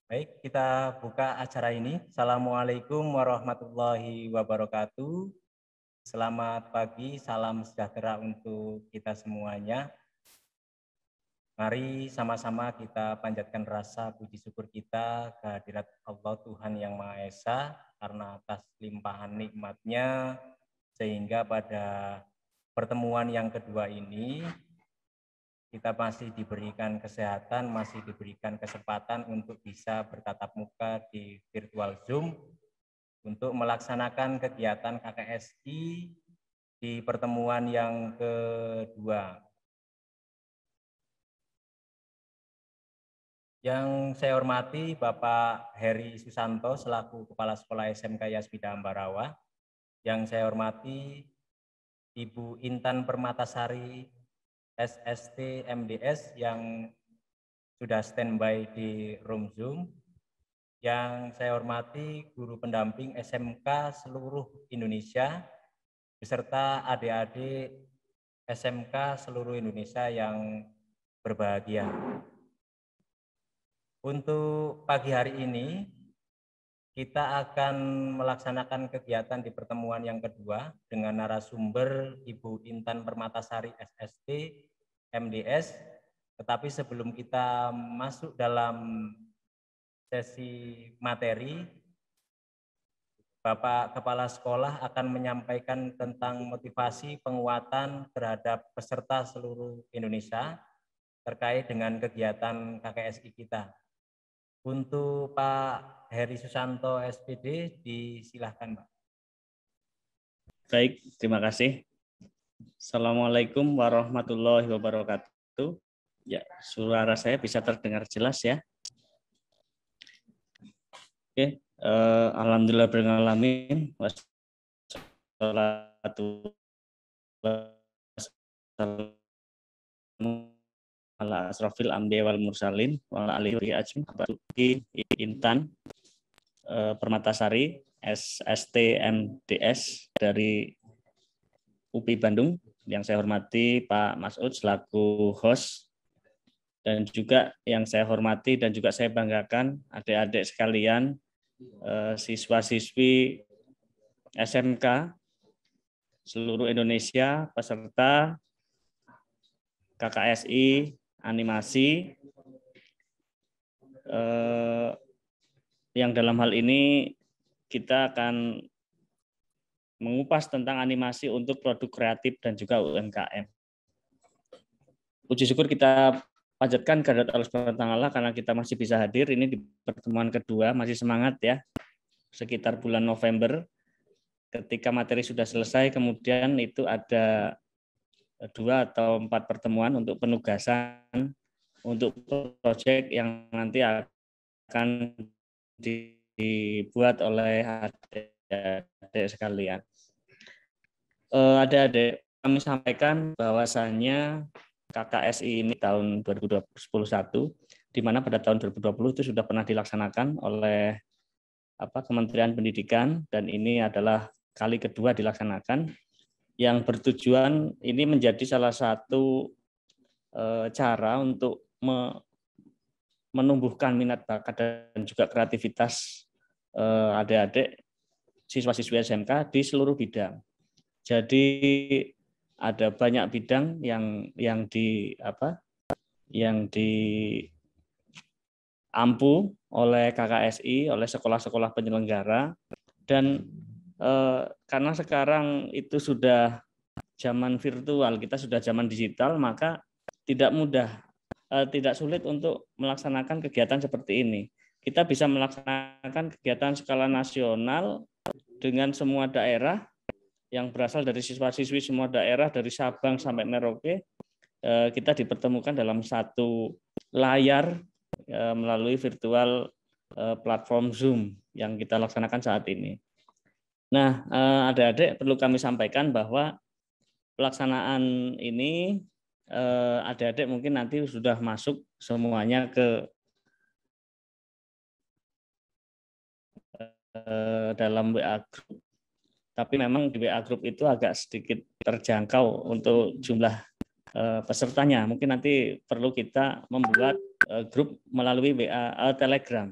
Baik, kita buka acara ini. Assalamualaikum warahmatullahi wabarakatuh. Selamat pagi, salam sejahtera untuk kita semuanya. Mari sama-sama kita panjatkan rasa puji syukur kita kehadirat Allah Tuhan Yang Maha Esa karena atas limpahan nikmat-Nya sehingga pada pertemuan yang kedua ini kita masih diberikan kesehatan, masih diberikan kesempatan untuk bisa bertatap muka di virtual Zoom untuk melaksanakan kegiatan KKSI di pertemuan yang kedua. Yang saya hormati Bapak Heri Susanto selaku Kepala Sekolah SMK Yasmida Ambarawa. Yang saya hormati Ibu Intan Permatasari SST MDS yang sudah standby di room Zoom. Yang saya hormati guru pendamping SMK seluruh Indonesia beserta adik-adik SMK seluruh Indonesia yang berbahagia. Untuk pagi hari ini kita akan melaksanakan kegiatan di pertemuan yang kedua dengan narasumber Ibu Intan Permatasari SST MDS. Tetapi sebelum kita masuk dalam sesi materi, Bapak Kepala Sekolah akan menyampaikan tentang motivasi penguatan terhadap peserta seluruh Indonesia terkait dengan kegiatan KKSI kita. Untuk Pak Heri Susanto SPD, disilahkan Pak. Baik, terima kasih. Assalamualaikum warahmatullahi wabarakatuh. Ya, suara saya bisa terdengar jelas ya. Oke, alhamdulillah beralamin. Wassalatu wassalamu ala asrofil anbiya wal mursalin wa ala alihi ajmain. Intan Permatasari SSTMDS dari UPI Bandung, yang saya hormati Pak Masud selaku host, dan juga yang saya hormati dan juga saya banggakan adik-adik sekalian, siswa-siswi SMK seluruh Indonesia peserta KKSI animasi, yang dalam hal ini kita akan mengupas tentang animasi untuk produk kreatif dan juga UMKM. Puji syukur kita panjatkan kehadirat Allah Subhanahu wa taala karena kita masih bisa hadir ini di pertemuan kedua, masih semangat ya. Sekitar bulan November ketika materi sudah selesai, kemudian itu ada 2 atau 4 pertemuan untuk penugasan untuk proyek yang nanti akan dibuat oleh adik-adik sekalian. Adik-adik, kami sampaikan bahwasannya KKSI ini tahun 2021, di mana pada tahun 2020 itu sudah pernah dilaksanakan oleh Kementerian Pendidikan, dan ini adalah kali kedua dilaksanakan, yang bertujuan ini menjadi salah satu cara untuk menumbuhkan minat bakat dan juga kreativitas adik-adik siswa-siswi SMK di seluruh bidang. Jadi ada banyak bidang yang diampu oleh KKSI, oleh sekolah-sekolah penyelenggara, dan karena sekarang itu sudah zaman virtual, kita sudah zaman digital, maka tidak sulit untuk melaksanakan kegiatan seperti ini. Kita bisa melaksanakan kegiatan skala nasional dengan semua daerah yang berasal dari siswa-siswi semua daerah dari Sabang sampai Merauke. Kita dipertemukan dalam satu layar melalui virtual platform Zoom yang kita laksanakan saat ini. Nah, adik-adik perlu kami sampaikan bahwa pelaksanaan ini adik-adik mungkin nanti sudah masuk semuanya ke dalam WA Group. Tapi memang di WA Group itu agak sedikit terjangkau untuk jumlah pesertanya. Mungkin nanti perlu kita membuat grup melalui WA Telegram.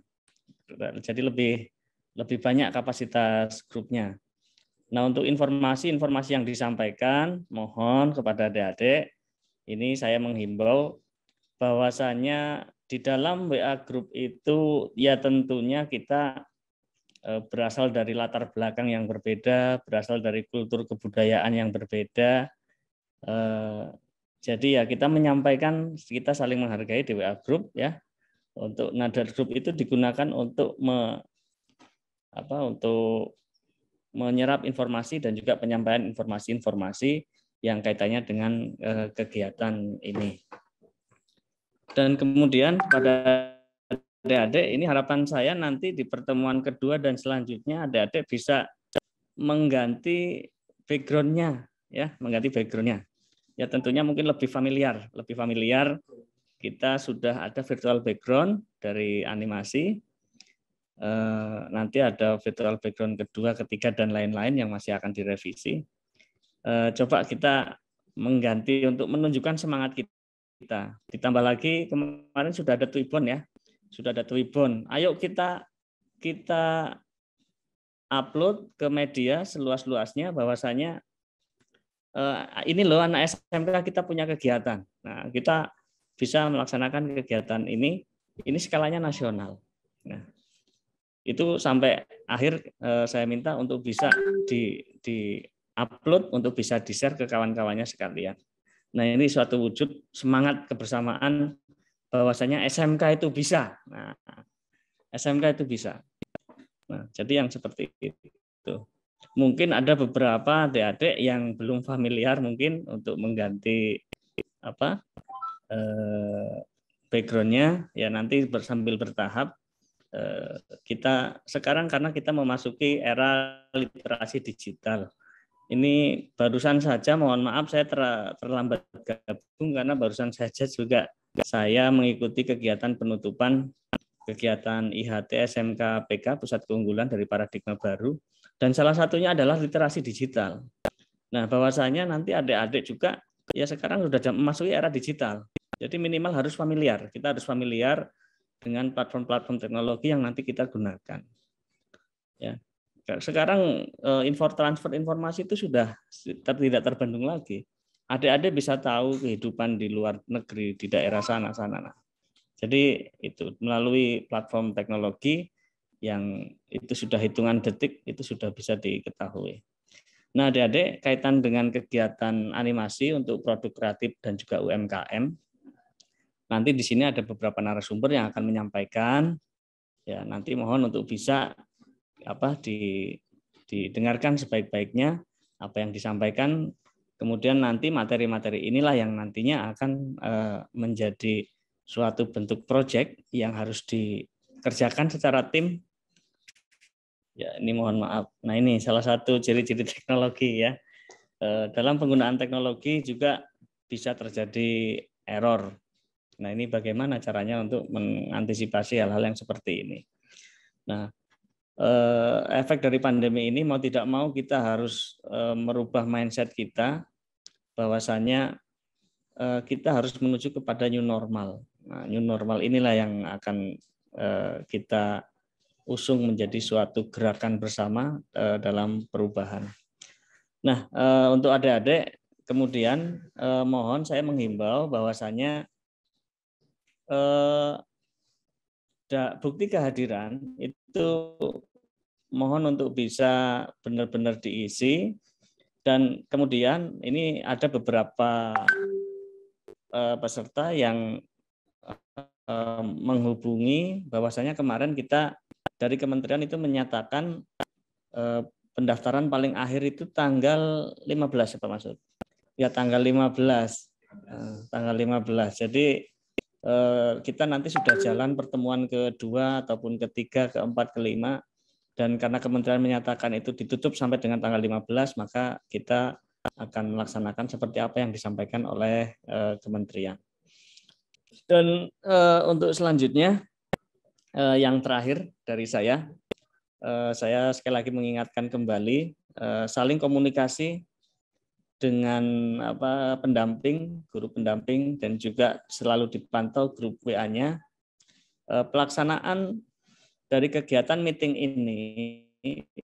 Jadi lebih banyak kapasitas grupnya. Nah, untuk informasi yang disampaikan, mohon kepada adik-adik, ini saya menghimbau bahwasannya di dalam WA Group itu ya tentunya kita berasal dari latar belakang yang berbeda, berasal dari kultur kebudayaan yang berbeda. Jadi ya kita menyampaikan, kita saling menghargai di WA Group ya. Untuk Nadar Group itu digunakan untuk untuk menyerap informasi dan juga penyampaian informasi-informasi yang kaitannya dengan kegiatan ini. Dan kemudian pada adik-adik, ini harapan saya nanti di pertemuan kedua dan selanjutnya adik-adik bisa mengganti background-nya, ya, mengganti background-nya. Ya tentunya mungkin lebih familiar. Kita sudah ada virtual background dari animasi. Nanti ada virtual background kedua, ketiga dan lain-lain yang masih akan direvisi. Coba kita mengganti untuk menunjukkan semangat kita. Ditambah lagi kemarin sudah ada Twibbon ya. Sudah ada Twibbon. Ayo kita upload ke media seluas-luasnya bahwasanya ini loh anak SMK kita punya kegiatan. Nah, kita bisa melaksanakan kegiatan ini skalanya nasional. Nah, itu sampai akhir saya minta untuk bisa di upload untuk bisa di-share ke kawan-kawannya sekalian. Nah, ini suatu wujud semangat kebersamaan bahwasanya SMK itu bisa. Nah, SMK itu bisa. Nah, jadi yang seperti itu. Mungkin ada beberapa adik-adik yang belum familiar mungkin untuk mengganti background-nya ya nanti sambil bertahap. Kita sekarang karena kita memasuki era literasi digital. Ini barusan saja, mohon maaf saya terlambat gabung karena barusan saja juga saya mengikuti kegiatan penutupan kegiatan IHT SMK PK Pusat Keunggulan dari Paradigma Baru, dan salah satunya adalah literasi digital. Nah, bahwasanya nanti adik-adik juga ya sekarang sudah memasuki era digital. Jadi minimal harus familiar. Kita harus familiar dengan platform-platform teknologi yang nanti kita gunakan. Ya. Sekarang transfer informasi itu sudah tidak terbendung lagi. Adik-adik bisa tahu kehidupan di luar negeri, di daerah sana. Jadi itu melalui platform teknologi yang itu sudah hitungan detik, itu sudah bisa diketahui. Nah, adik-adik kaitan dengan kegiatan animasi untuk produk kreatif dan juga UMKM, nanti di sini ada beberapa narasumber yang akan menyampaikan. Ya, nanti mohon untuk bisa didengarkan sebaik-baiknya apa yang disampaikan, kemudian nanti materi-materi inilah yang nantinya akan menjadi suatu bentuk proyek yang harus dikerjakan secara tim. Ya, ini mohon maaf. Nah, ini salah satu ciri-ciri teknologi ya. Dalam penggunaan teknologi juga bisa terjadi error. Nah, ini bagaimana caranya untuk mengantisipasi hal-hal yang seperti ini. Nah, efek dari pandemi ini mau tidak mau kita harus merubah mindset kita bahwasannya kita harus menuju kepada new normal. Nah, new normal inilah yang akan kita usung menjadi suatu gerakan bersama dalam perubahan. Nah, untuk adik-adik kemudian mohon saya menghimbau bahwasannya bukti kehadiran itu mohon untuk bisa benar-benar diisi, dan kemudian ini ada beberapa peserta yang menghubungi bahwasanya kemarin kita dari kementerian itu menyatakan pendaftaran paling akhir itu tanggal 15 Pak Masud. Ya tanggal 15. Tanggal 15. Jadi kita nanti sudah jalan pertemuan kedua ataupun ketiga, keempat, kelima, dan karena kementerian menyatakan itu ditutup sampai dengan tanggal 15, maka kita akan melaksanakan seperti apa yang disampaikan oleh kementerian. Dan untuk selanjutnya yang terakhir dari saya sekali lagi mengingatkan kembali saling komunikasi dengan pendamping, guru pendamping, dan juga selalu dipantau grup WA-nya. Pelaksanaan dari kegiatan meeting ini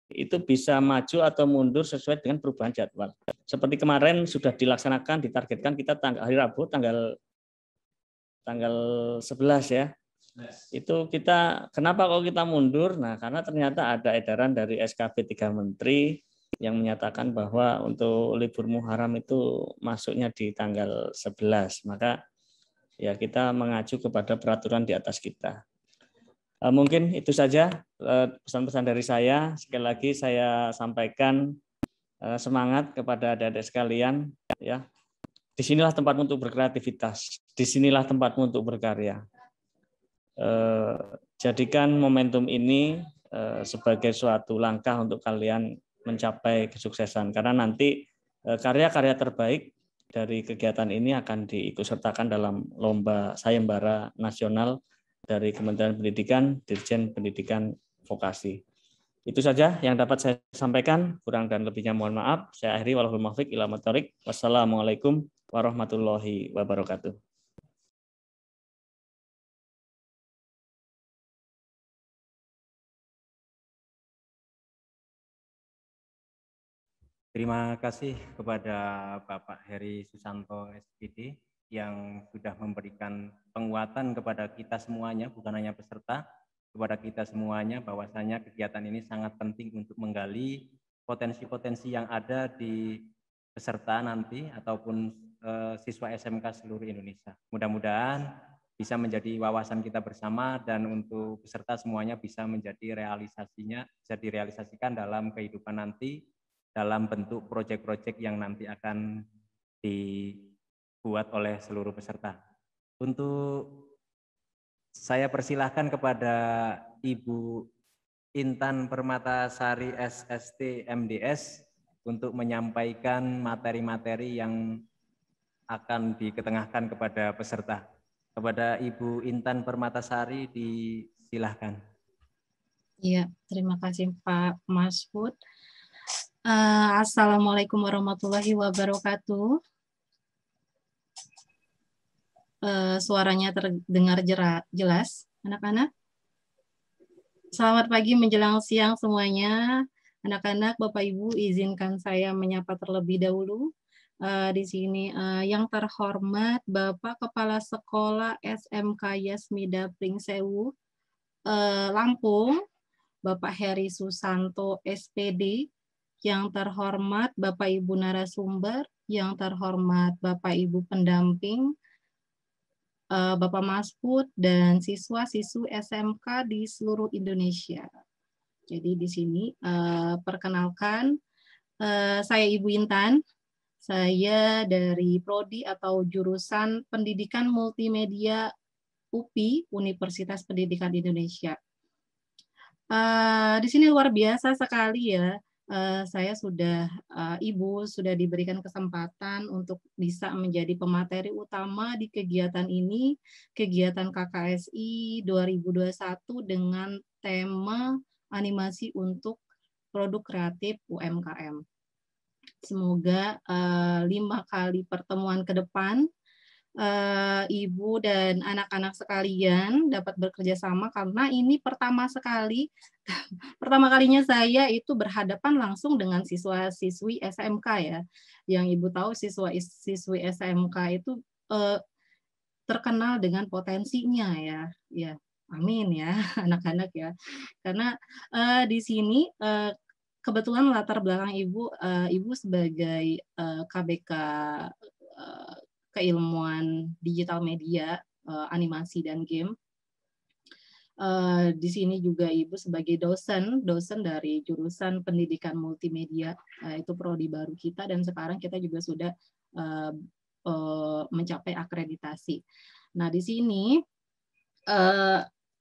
itu bisa maju atau mundur sesuai dengan perubahan jadwal. Seperti kemarin sudah dilaksanakan, ditargetkan kita hari Rabu tanggal 11 ya. Itu kita kenapa kok kita mundur? Nah, karena ternyata ada edaran dari SKB 3 Menteri yang menyatakan bahwa untuk libur Muharram itu masuknya di tanggal 11. Maka ya kita mengacu kepada peraturan di atas kita. Mungkin itu saja pesan-pesan dari saya. Sekali lagi saya sampaikan semangat kepada adik-adik sekalian. Ya, disinilah tempatmu untuk berkreativitas. Disinilah tempatmu untuk berkarya. Jadikan momentum ini sebagai suatu langkah untuk kalian mencapai kesuksesan. Karena nanti karya-karya terbaik dari kegiatan ini akan diikutsertakan dalam lomba sayembara nasional dari Kementerian Pendidikan, Dirjen Pendidikan Vokasi. Itu saja yang dapat saya sampaikan. Kurang dan lebihnya mohon maaf. Saya akhiri wallahul muwaffiq ila thoriq. Wassalamualaikum warahmatullahi wabarakatuh. Terima kasih kepada Bapak Heri Susanto SPD yang sudah memberikan penguatan kepada kita semuanya, bukan hanya peserta, kepada kita semuanya bahwasanya kegiatan ini sangat penting untuk menggali potensi-potensi yang ada di peserta nanti ataupun siswa SMK seluruh Indonesia. Mudah-mudahan bisa menjadi wawasan kita bersama dan untuk peserta semuanya bisa menjadi bisa direalisasikan dalam kehidupan nanti dalam bentuk proyek-proyek yang nanti akan dibuat oleh seluruh peserta. Untuk saya persilahkan kepada Ibu Intan Permatasari SST MDS untuk menyampaikan materi-materi yang akan diketengahkan kepada peserta. Kepada Ibu Intan Permatasari disilahkan. Iya, terima kasih Pak Masfud. Assalamualaikum warahmatullahi wabarakatuh. Suaranya terdengar jelas, anak-anak? Selamat pagi menjelang siang semuanya. Anak-anak, Bapak Ibu, izinkan saya menyapa terlebih dahulu. Di sini yang terhormat Bapak Kepala Sekolah SMK Yasmida Pringsewu, Lampung, Bapak Heri Susanto SPD, yang terhormat Bapak Ibu narasumber, yang terhormat Bapak Ibu pendamping, Bapak Masfud, dan siswa-siswi SMK di seluruh Indonesia. Jadi di sini perkenalkan, saya Ibu Intan, saya dari Prodi atau jurusan Pendidikan Multimedia UPI, Universitas Pendidikan Indonesia. Di sini luar biasa sekali ya. Saya Ibu sudah diberikan kesempatan untuk bisa menjadi pemateri utama di kegiatan ini, kegiatan KKSI 2021 dengan tema animasi untuk produk kreatif UMKM. Semoga 5 kali pertemuan ke depan Ibu dan anak-anak sekalian dapat bekerja sama karena ini pertama kalinya saya itu berhadapan langsung dengan siswa-siswi SMK ya. Yang Ibu tahu siswa-siswi SMK itu terkenal dengan potensinya ya. Ya, amin ya anak-anak ya. Karena di sini kebetulan latar belakang Ibu sebagai KBK keilmuan digital media, animasi dan game. Di sini juga Ibu sebagai dosen dari jurusan pendidikan multimedia, itu prodi baru kita, dan sekarang kita juga sudah mencapai akreditasi. Nah, di sini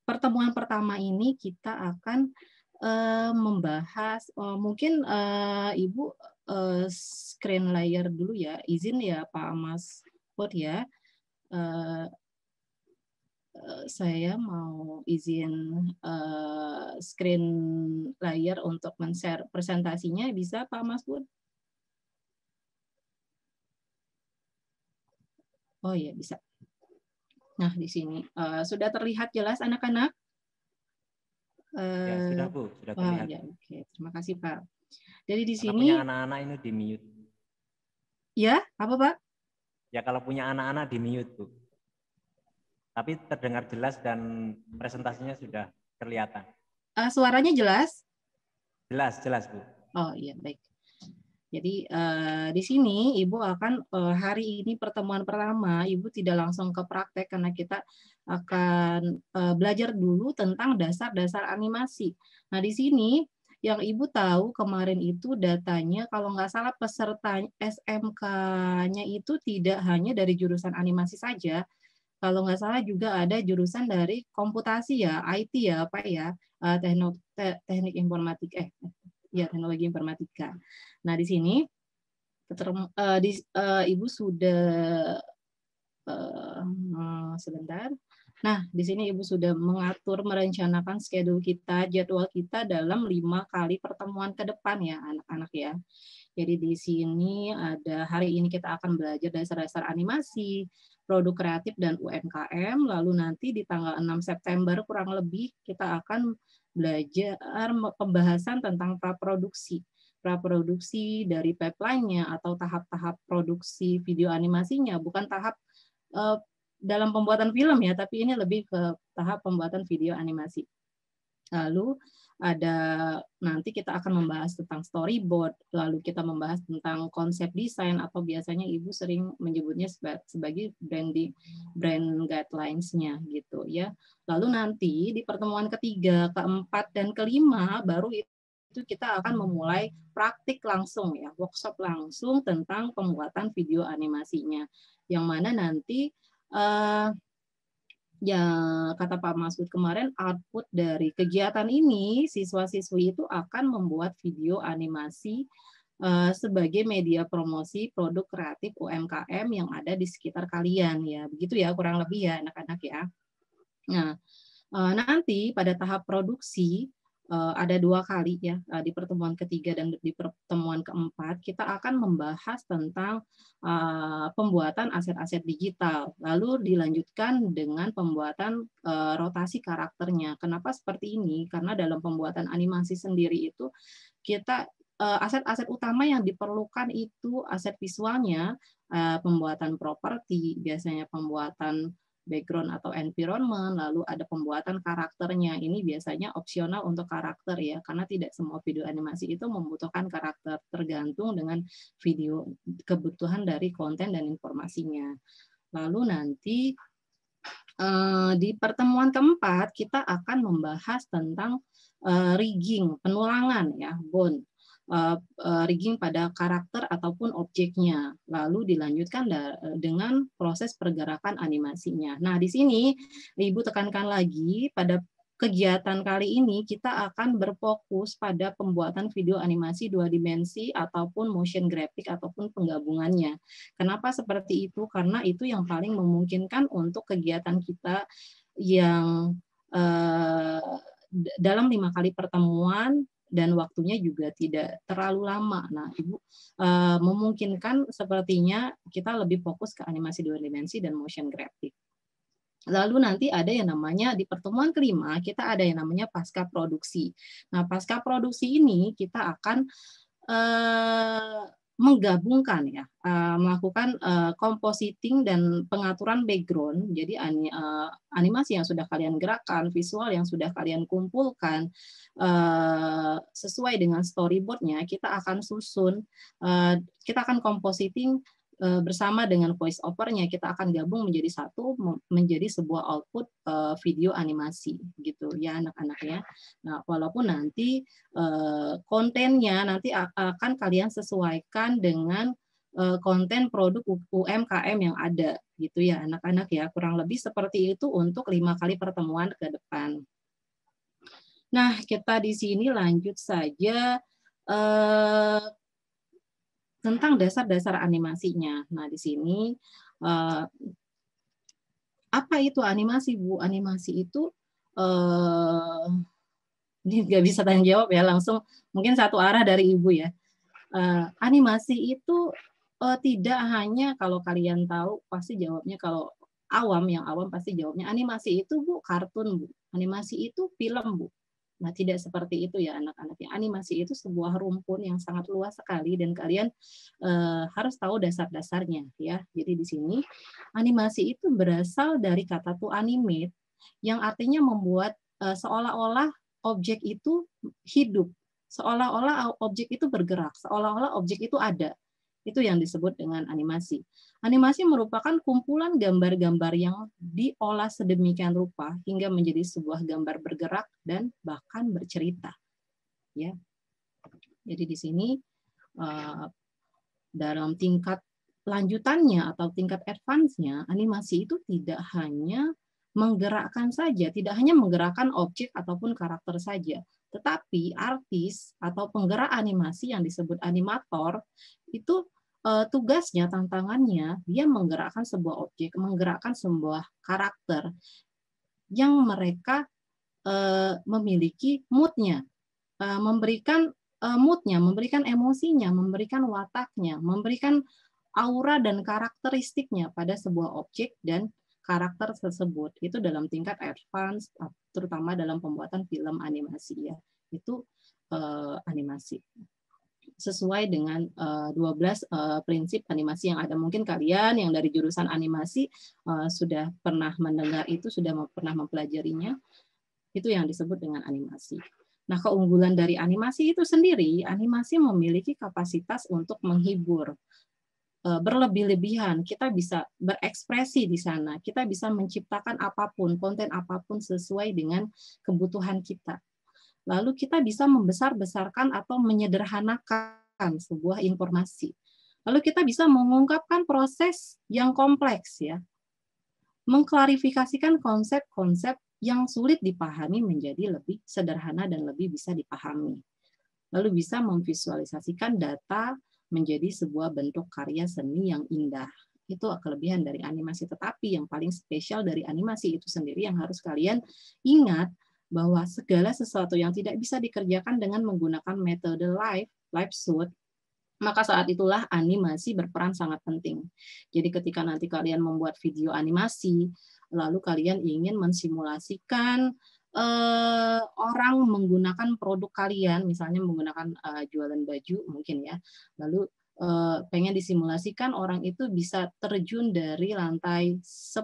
pertemuan pertama ini kita akan membahas, mungkin Ibu screen layer dulu ya, izin ya Pak Mas ya, saya mau izin screen layar untuk men-share presentasinya, bisa Pak Mas Bud? Oh iya bisa. Nah di sini sudah terlihat jelas anak-anak? Ya, sudah Bu, sudah terlihat. Ya, oke. Terima kasih Pak. Jadi di Karena sini punya anak-anak ini di mute. ya, apa Pak? Ya kalau punya anak-anak di mute Bu. Tapi terdengar jelas dan presentasinya sudah kelihatan. Suaranya jelas? Jelas, jelas Bu. Oh iya, baik. Jadi di sini Ibu akan hari ini pertemuan pertama, Ibu tidak langsung ke praktek karena kita akan belajar dulu tentang dasar-dasar animasi. Nah di sini yang Ibu tahu kemarin itu datanya kalau nggak salah peserta SMK-nya itu tidak hanya dari jurusan animasi saja, kalau nggak salah juga ada jurusan dari komputasi ya, IT ya, Pak ya, teknik informatika, ya teknologi informatika. Nah di sini Ibu sudah sebentar. Nah, di sini Ibu sudah mengatur, merencanakan schedule kita, jadwal kita dalam 5 kali pertemuan ke depan ya, anak-anak ya. Jadi di sini ada hari ini kita akan belajar dasar-dasar animasi, produk kreatif dan UMKM, lalu nanti di tanggal 6 September kurang lebih kita akan belajar pembahasan tentang praproduksi dari pipeline-nya atau tahap-tahap produksi video animasinya, bukan tahap dalam pembuatan film ya, tapi ini lebih ke tahap pembuatan video animasi. Lalu ada nanti kita akan membahas tentang storyboard, lalu kita membahas tentang konsep desain atau biasanya Ibu sering menyebutnya sebagai brand guidelines-nya gitu ya. Lalu nanti di pertemuan ketiga, keempat dan kelima baru itu kita akan memulai praktik langsung ya, workshop langsung tentang pembuatan video animasinya. Yang mana nanti ya kata Pak Masud kemarin, output dari kegiatan ini siswa-siswi itu akan membuat video animasi sebagai media promosi produk kreatif UMKM yang ada di sekitar kalian ya, begitu ya kurang lebih ya anak-anak ya. Nah nanti pada tahap produksi ada 2 kali ya, di pertemuan ketiga dan di pertemuan keempat kita akan membahas tentang pembuatan aset-aset digital, lalu dilanjutkan dengan pembuatan rotasi karakternya. Kenapa seperti ini? Karena dalam pembuatan animasi sendiri itu kita aset-aset utama yang diperlukan itu aset visualnya, pembuatan properti, biasanya pembuatan background atau environment, lalu ada pembuatan karakternya. Ini biasanya opsional untuk karakter ya, karena tidak semua video animasi itu membutuhkan karakter, tergantung dengan video kebutuhan dari konten dan informasinya. Lalu nanti di pertemuan keempat kita akan membahas tentang rigging, penulangan ya, bone. Rigging pada karakter ataupun objeknya, lalu dilanjutkan dengan proses pergerakan animasinya. Nah, di sini Ibu tekankan lagi pada kegiatan kali ini kita akan berfokus pada pembuatan video animasi 2 dimensi ataupun motion graphic ataupun penggabungannya. Kenapa seperti itu? Karena itu yang paling memungkinkan untuk kegiatan kita yang dalam 5 kali pertemuan dan waktunya juga tidak terlalu lama. Nah, Ibu memungkinkan sepertinya kita lebih fokus ke animasi 2 dimensi dan motion graphic. Lalu nanti ada yang namanya di pertemuan kelima kita ada yang namanya pasca produksi. Nah, pasca produksi ini kita akan menggabungkan ya, melakukan compositing dan pengaturan background. Jadi animasi yang sudah kalian gerakkan, visual yang sudah kalian kumpulkan, sesuai dengan storyboardnya, kita akan susun, kita akan compositing bersama dengan voice over-nya, kita akan gabung menjadi satu, menjadi sebuah output video animasi gitu ya anak-anak ya. Nah, walaupun nanti kontennya nanti akan kalian sesuaikan dengan konten produk UMKM yang ada gitu ya anak-anak ya, kurang lebih seperti itu untuk 5 kali pertemuan ke depan. Nah, kita di sini lanjut saja tentang dasar-dasar animasinya. Nah, di sini apa itu animasi, Bu? Animasi itu ini nggak bisa tanya jawab ya, langsung mungkin satu arah dari Ibu ya. Animasi itu tidak hanya kalau kalian tahu pasti jawabnya, kalau awam, yang awam pasti jawabnya animasi itu Bu kartun Bu, animasi itu film Bu. Nah, tidak seperti itu ya anak-anak. Animasi itu sebuah rumpun yang sangat luas sekali dan kalian harus tahu dasar-dasarnya ya. Jadi di sini animasi itu berasal dari kata to animate yang artinya membuat seolah-olah objek itu hidup, seolah-olah objek itu bergerak, seolah-olah objek itu ada. Itu yang disebut dengan animasi. Animasi merupakan kumpulan gambar-gambar yang diolah sedemikian rupa hingga menjadi sebuah gambar bergerak dan bahkan bercerita. Ya. Jadi di sini dalam tingkat lanjutannya atau tingkat advance-nya, animasi itu tidak hanya menggerakkan saja, tidak hanya menggerakkan objek ataupun karakter saja, tetapi artis atau penggerak animasi yang disebut animator itu tugasnya, tantangannya, dia menggerakkan sebuah objek, menggerakkan sebuah karakter yang mereka memiliki mood-nya, memberikan mood-nya, memberikan emosinya, memberikan wataknya, memberikan aura dan karakteristiknya pada sebuah objek dan karakter tersebut. Itu dalam tingkat advance, terutama dalam pembuatan film animasi ya. Itu animasi. Sesuai dengan 12 prinsip animasi yang ada. Mungkin kalian yang dari jurusan animasi sudah pernah mendengar itu, sudah pernah mempelajarinya. Itu yang disebut dengan animasi. Nah, keunggulan dari animasi itu sendiri, animasi memiliki kapasitas untuk menghibur. Berlebih-lebihan, kita bisa berekspresi di sana, kita bisa menciptakan apapun, konten apapun sesuai dengan kebutuhan kita. Lalu kita bisa membesar-besarkan atau menyederhanakan sebuah informasi. Lalu kita bisa mengungkapkan proses yang kompleks ya. Mengklarifikasikan konsep-konsep yang sulit dipahami menjadi lebih sederhana dan lebih bisa dipahami. Lalu bisa memvisualisasikan data menjadi sebuah bentuk karya seni yang indah. Itu kelebihan dari animasi. Tetapi yang paling spesial dari animasi itu sendiri yang harus kalian ingat, bahwa segala sesuatu yang tidak bisa dikerjakan dengan menggunakan metode live shoot, maka saat itulah animasi berperan sangat penting. Jadi ketika nanti kalian membuat video animasi, lalu kalian ingin mensimulasikan orang menggunakan produk kalian, misalnya menggunakan jualan baju mungkin ya, lalu pengen disimulasikan orang itu bisa terjun dari lantai 10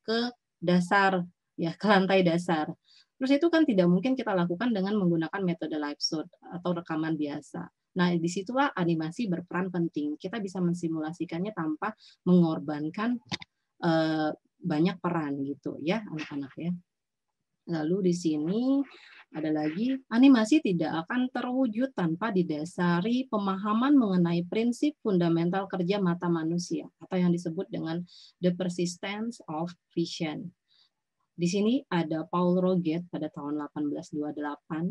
ke dasar, ya ke lantai dasar. Terus itu kan tidak mungkin kita lakukan dengan menggunakan metode live shoot atau rekaman biasa. Nah, disitulah animasi berperan penting. Kita bisa mensimulasikannya tanpa mengorbankan banyak peran gitu ya, anak-anak ya. Lalu di sini ada lagi, animasi tidak akan terwujud tanpa didasari pemahaman mengenai prinsip fundamental kerja mata manusia atau yang disebut dengan the persistence of vision. Di sini ada Paul Roget pada tahun 1828,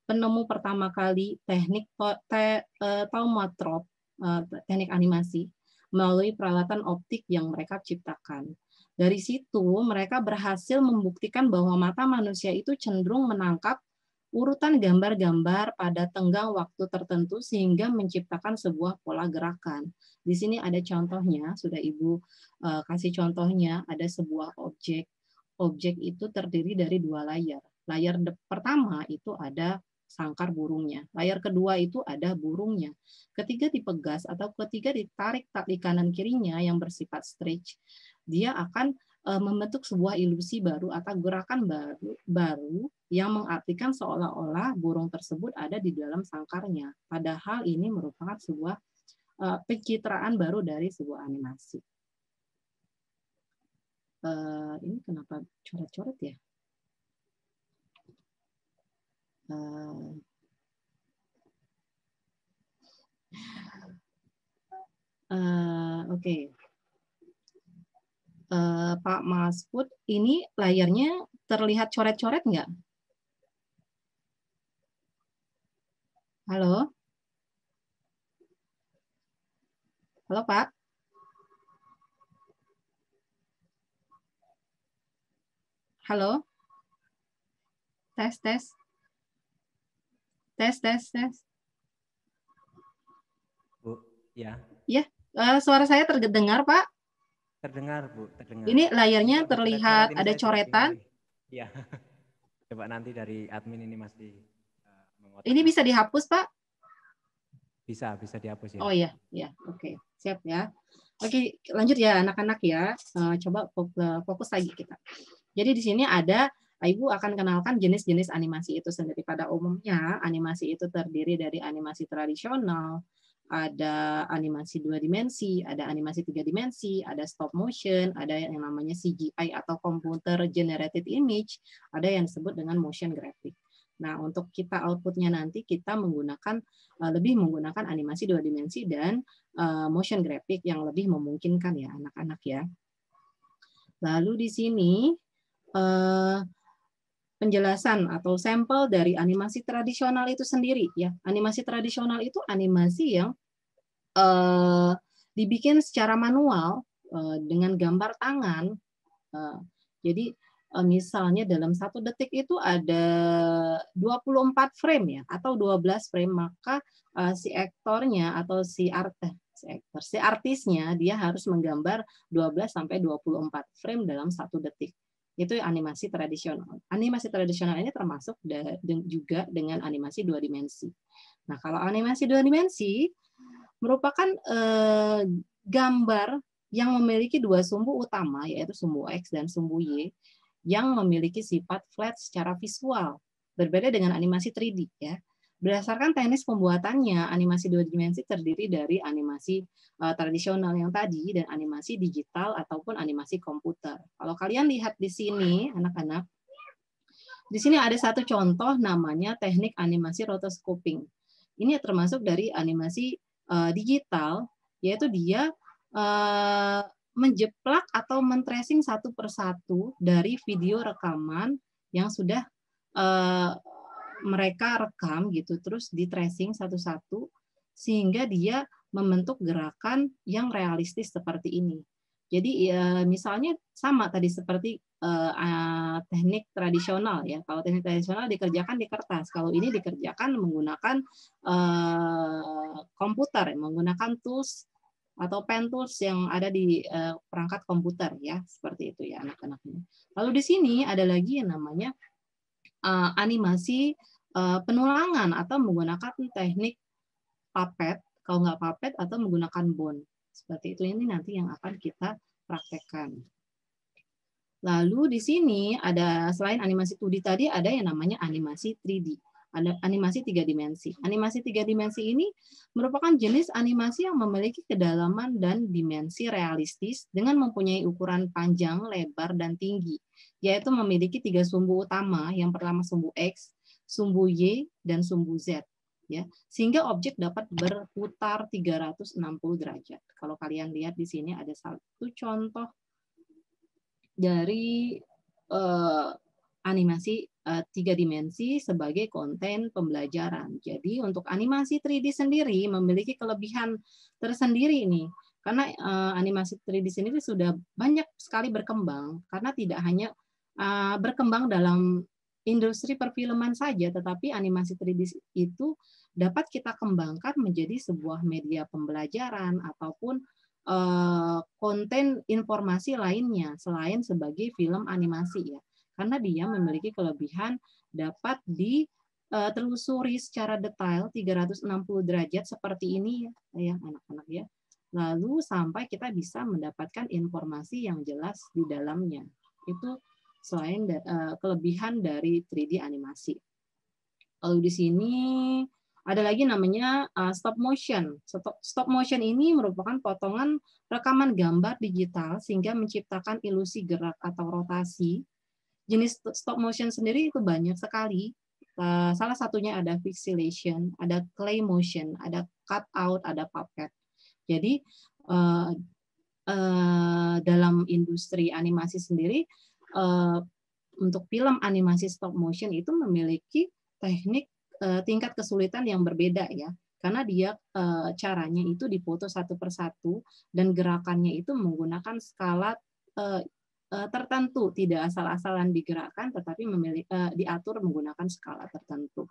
penemu pertama kali teknik taumatrope, teknik animasi, melalui peralatan optik yang mereka ciptakan. Dari situ mereka berhasil membuktikan bahwa mata manusia itu cenderung menangkap urutan gambar-gambar pada tenggang waktu tertentu sehingga menciptakan sebuah pola gerakan. Di sini ada contohnya, sudah Ibu kasih contohnya, ada sebuah objek. Objek itu terdiri dari 2 layar. Layar pertama itu ada sangkar burungnya. Layar kedua itu ada burungnya. Ketika dipegas atau ketika ditarik tali kanan kirinya yang bersifat stretch, dia akan membentuk sebuah ilusi baru atau gerakan baru yang mengartikan seolah-olah burung tersebut ada di dalam sangkarnya. Padahal ini merupakan sebuah pencitraan baru dari sebuah animasi. Ini kenapa coret-coret ya? Oke. Pak Masfud, ini layarnya terlihat coret-coret nggak? Halo? Halo, Pak? Halo? Tes, tes. Tes, tes, tes. Bu, ya. Ya, suara saya terdengar, Pak? Terdengar, Bu, terdengar. Ini layarnya terlihat ada coretan. Iya. Coba nanti dari admin ini masih mengotak. Ini bisa dihapus, Pak? Bisa dihapus ya. Oh ya, oke. Siap ya. Oke, lanjut ya anak-anak ya. Coba fokus lagi kita. Jadi di sini ada, Ibu akan kenalkan jenis-jenis animasi itu sendiri. Pada umumnya, animasi itu terdiri dari animasi tradisional, ada animasi 2 dimensi, ada animasi 3 dimensi, ada stop motion, ada yang namanya CGI atau computer generated image, ada yang disebut dengan motion graphic. Nah, untuk kita outputnya nanti kita lebih menggunakan animasi 2 dimensi dan motion graphic yang lebih memungkinkan ya anak-anak ya. Lalu di sini penjelasan atau sampel dari animasi tradisional itu sendiri ya. Animasi tradisional itu animasi yang dibikin secara manual dengan gambar tangan. Jadi misalnya dalam 1 detik itu ada 24 frame ya atau 12 frame, maka si aktornya atau si artisnya dia harus menggambar 12 sampai 24 frame dalam 1 detik. Itu animasi tradisional. Animasi tradisional ini termasuk juga dengan animasi 2 dimensi. Nah, kalau animasi 2 dimensi merupakan gambar yang memiliki 2 sumbu utama, yaitu sumbu X dan sumbu Y, yang memiliki sifat flat secara visual, berbeda dengan animasi 3D ya. Berdasarkan teknis pembuatannya, animasi 2 dimensi terdiri dari animasi tradisional yang tadi dan animasi digital ataupun animasi komputer. Kalau kalian lihat di sini, anak-anak, di sini ada satu contoh namanya teknik animasi rotoscoping. Ini termasuk dari animasi digital, yaitu dia menjeplak atau men-tracing satu persatu dari video rekaman yang sudah mereka rekam gitu, terus di tracing satu-satu sehingga dia membentuk gerakan yang realistis seperti ini. Jadi misalnya sama tadi seperti teknik tradisional ya. Kalau teknik tradisional dikerjakan di kertas, kalau ini dikerjakan menggunakan komputer, menggunakan tools atau pen tools yang ada di perangkat komputer ya, seperti itu ya anak-anak. Lalu di sini ada lagi yang namanya animasi penulangan atau menggunakan teknik puppet, kalau nggak puppet atau menggunakan bone. Seperti itu, ini nanti yang akan kita praktekkan. Lalu di sini ada selain animasi 2D tadi ada yang namanya animasi 3D. Ada animasi 3 dimensi. Animasi 3 dimensi ini merupakan jenis animasi yang memiliki kedalaman dan dimensi realistis dengan mempunyai ukuran panjang, lebar, dan tinggi, yaitu memiliki 3 sumbu utama. Yang pertama sumbu X, sumbu Y, dan sumbu Z. Ya, sehingga objek dapat berputar 360 derajat. Kalau kalian lihat di sini ada satu contoh dari animasi 3 dimensi sebagai konten pembelajaran. Jadi untuk animasi 3D sendiri memiliki kelebihan tersendiri nih. Karena animasi 3D sendiri sudah banyak sekali berkembang karena tidak hanya berkembang dalam industri perfilman saja, tetapi animasi 3D itu dapat kita kembangkan menjadi sebuah media pembelajaran ataupun konten informasi lainnya selain sebagai film animasi ya. Karena dia memiliki kelebihan dapat ditelusuri secara detail 360 derajat seperti ini ya anak-anak ya. Lalu sampai kita bisa mendapatkan informasi yang jelas di dalamnya. Itu selain kelebihan dari 3D animasi. Lalu di sini ada lagi namanya stop motion. Stop motion ini merupakan potongan rekaman gambar digital sehingga menciptakan ilusi gerak atau rotasi. Jenis stop motion sendiri itu banyak sekali. Salah satunya ada pixelation, ada clay motion, ada cut out, ada puppet. Jadi dalam industri animasi sendiri, untuk film animasi stop motion itu memiliki teknik tingkat kesulitan yang berbeda ya, karena dia caranya itu dipoto satu persatu dan gerakannya itu menggunakan skala tertentu, tidak asal-asalan digerakkan, tetapi diatur menggunakan skala tertentu.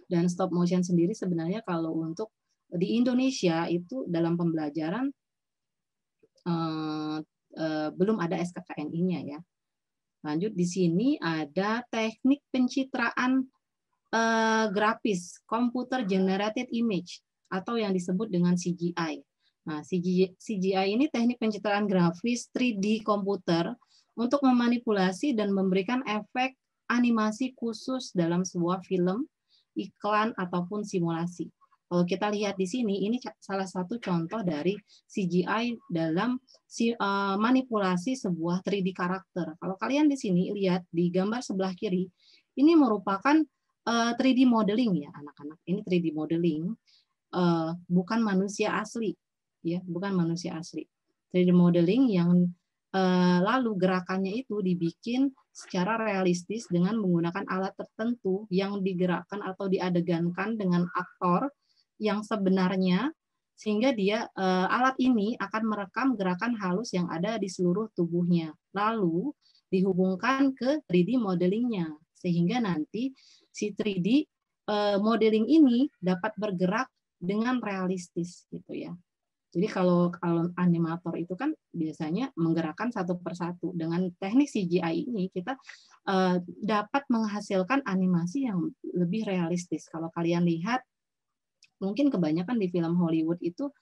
Dan stop motion sendiri sebenarnya kalau untuk di Indonesia itu dalam pembelajaran belum ada SKKNI-nya ya. Lanjut di sini ada teknik pencitraan grafis, computer generated image, atau yang disebut dengan CGI. Nah, CGI ini teknik pencitraan grafis 3D komputer untuk memanipulasi dan memberikan efek animasi khusus dalam sebuah film, iklan, ataupun simulasi. Kalau kita lihat di sini, ini salah satu contoh dari CGI dalam manipulasi sebuah 3D karakter. Kalau kalian di sini lihat di gambar sebelah kiri, ini merupakan 3D modeling ya anak-anak. Ini 3D modeling, bukan manusia asli, ya, bukan manusia asli. 3D modeling yang lalu gerakannya itu dibikin secara realistis dengan menggunakan alat tertentu yang digerakkan atau diadegankan dengan aktor yang sebenarnya, sehingga alat ini akan merekam gerakan halus yang ada di seluruh tubuhnya. Lalu dihubungkan ke 3D modelingnya, sehingga nanti si 3D modeling ini dapat bergerak dengan realistis gitu ya. Jadi kalau animator itu kan biasanya menggerakkan satu persatu. Dengan teknik CGI ini kita dapat menghasilkan animasi yang lebih realistis. Kalau kalian lihat, mungkin kebanyakan di film Hollywood itu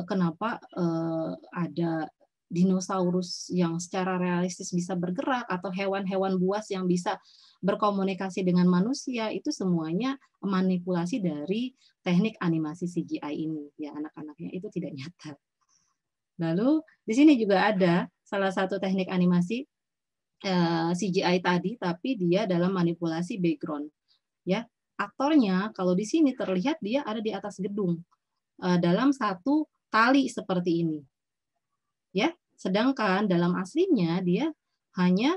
kenapa ada dinosaurus yang secara realistis bisa bergerak, atau hewan-hewan buas yang bisa berkomunikasi dengan manusia, itu semuanya manipulasi dari teknik animasi CGI ini ya anak-anaknya, itu tidak nyata. Lalu di sini juga ada salah satu teknik animasi CGI tadi, tapi dia dalam manipulasi background ya. Aktornya kalau di sini terlihat dia ada di atas gedung dalam satu tali seperti ini ya, sedangkan dalam aslinya dia hanya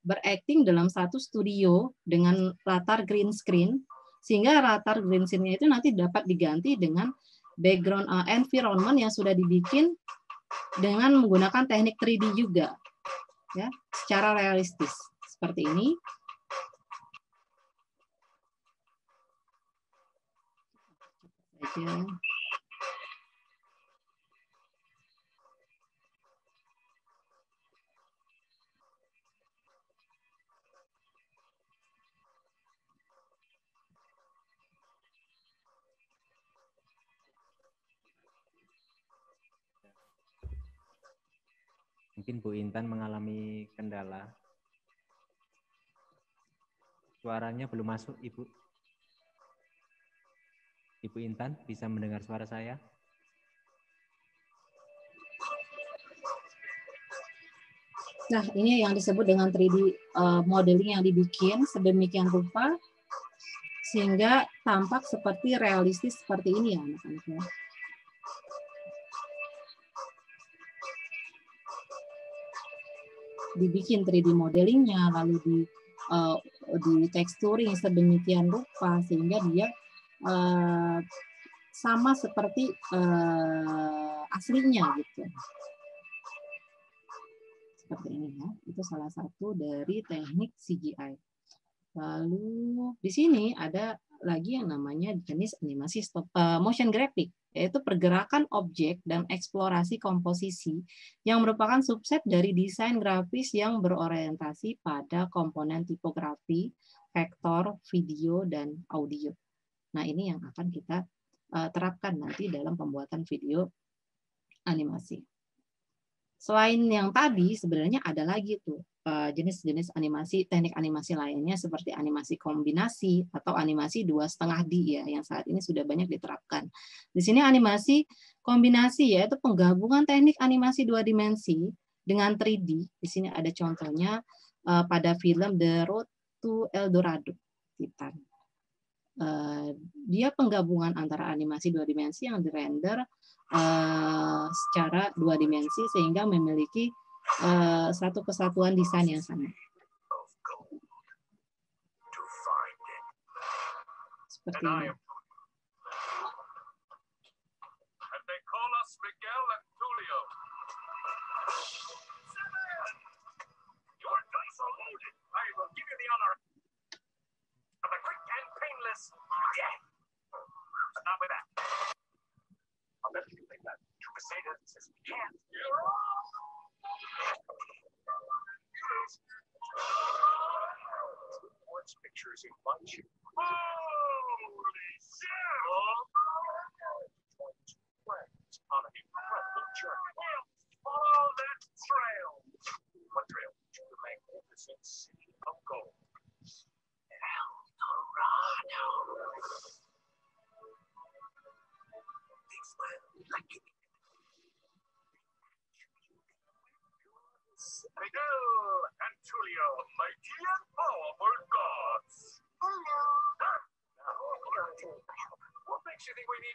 berakting dalam satu studio dengan latar green screen, sehingga latar green screen itu nanti dapat diganti dengan background environment yang sudah dibikin dengan menggunakan teknik 3D juga ya, secara realistis seperti ini. Saja. Mungkin Bu Intan mengalami kendala. Suaranya belum masuk, Ibu. Ibu Intan, bisa mendengar suara saya? Nah, ini yang disebut dengan 3D modeling yang dibikin sedemikian rupa sehingga tampak seperti realistis seperti ini ya anak-anak ya. Dibikin 3D modelingnya, lalu di texturing sedemikian rupa sehingga dia sama seperti aslinya gitu. Seperti ini ya, itu salah satu dari teknik CGI. Lalu di sini ada lagi yang namanya jenis animasi motion graphic, yaitu pergerakan objek dan eksplorasi komposisi yang merupakan subset dari desain grafis yang berorientasi pada komponen tipografi, vektor, video, dan audio. Nah, ini yang akan kita terapkan nanti dalam pembuatan video animasi. Selain yang tadi, sebenarnya ada lagi tuh jenis-jenis animasi, teknik animasi lainnya seperti animasi kombinasi atau animasi 2,5D ya, yang saat ini sudah banyak diterapkan. Di sini animasi kombinasi yaitu penggabungan teknik animasi 2 dimensi dengan 3D. Di sini ada contohnya pada film The Road to El Dorado, Titan. Dia penggabungan antara animasi 2 dimensi yang dirender secara 2 dimensi sehingga memiliki satu kesatuan desain yang sama. Seperti ini.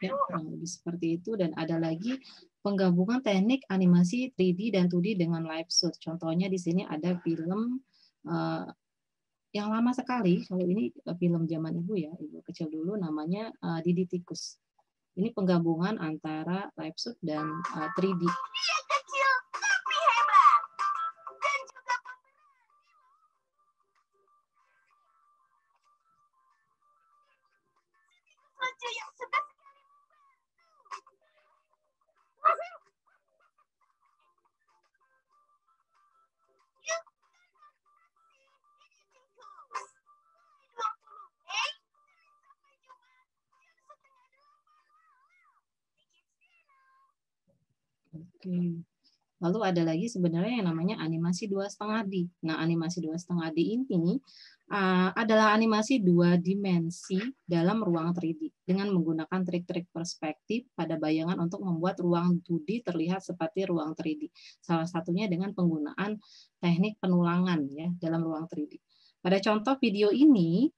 Ya, kurang lebih seperti itu. Dan ada lagi penggabungan teknik animasi 3D dan 2D dengan live shoot. Contohnya di sini ada film yang lama sekali. Kalau ini film zaman ibu ya, ibu kecil dulu, namanya Didi Tikus. Ini penggabungan antara live shoot dan 3D. Oke. Lalu ada lagi sebenarnya yang namanya animasi 2,5D. Nah, animasi 2,5D ini adalah animasi 2 dimensi dalam ruang 3D dengan menggunakan trik-trik perspektif pada bayangan untuk membuat ruang 2D terlihat seperti ruang 3D. Salah satunya dengan penggunaan teknik penulangan ya dalam ruang 3D. Pada contoh video ini,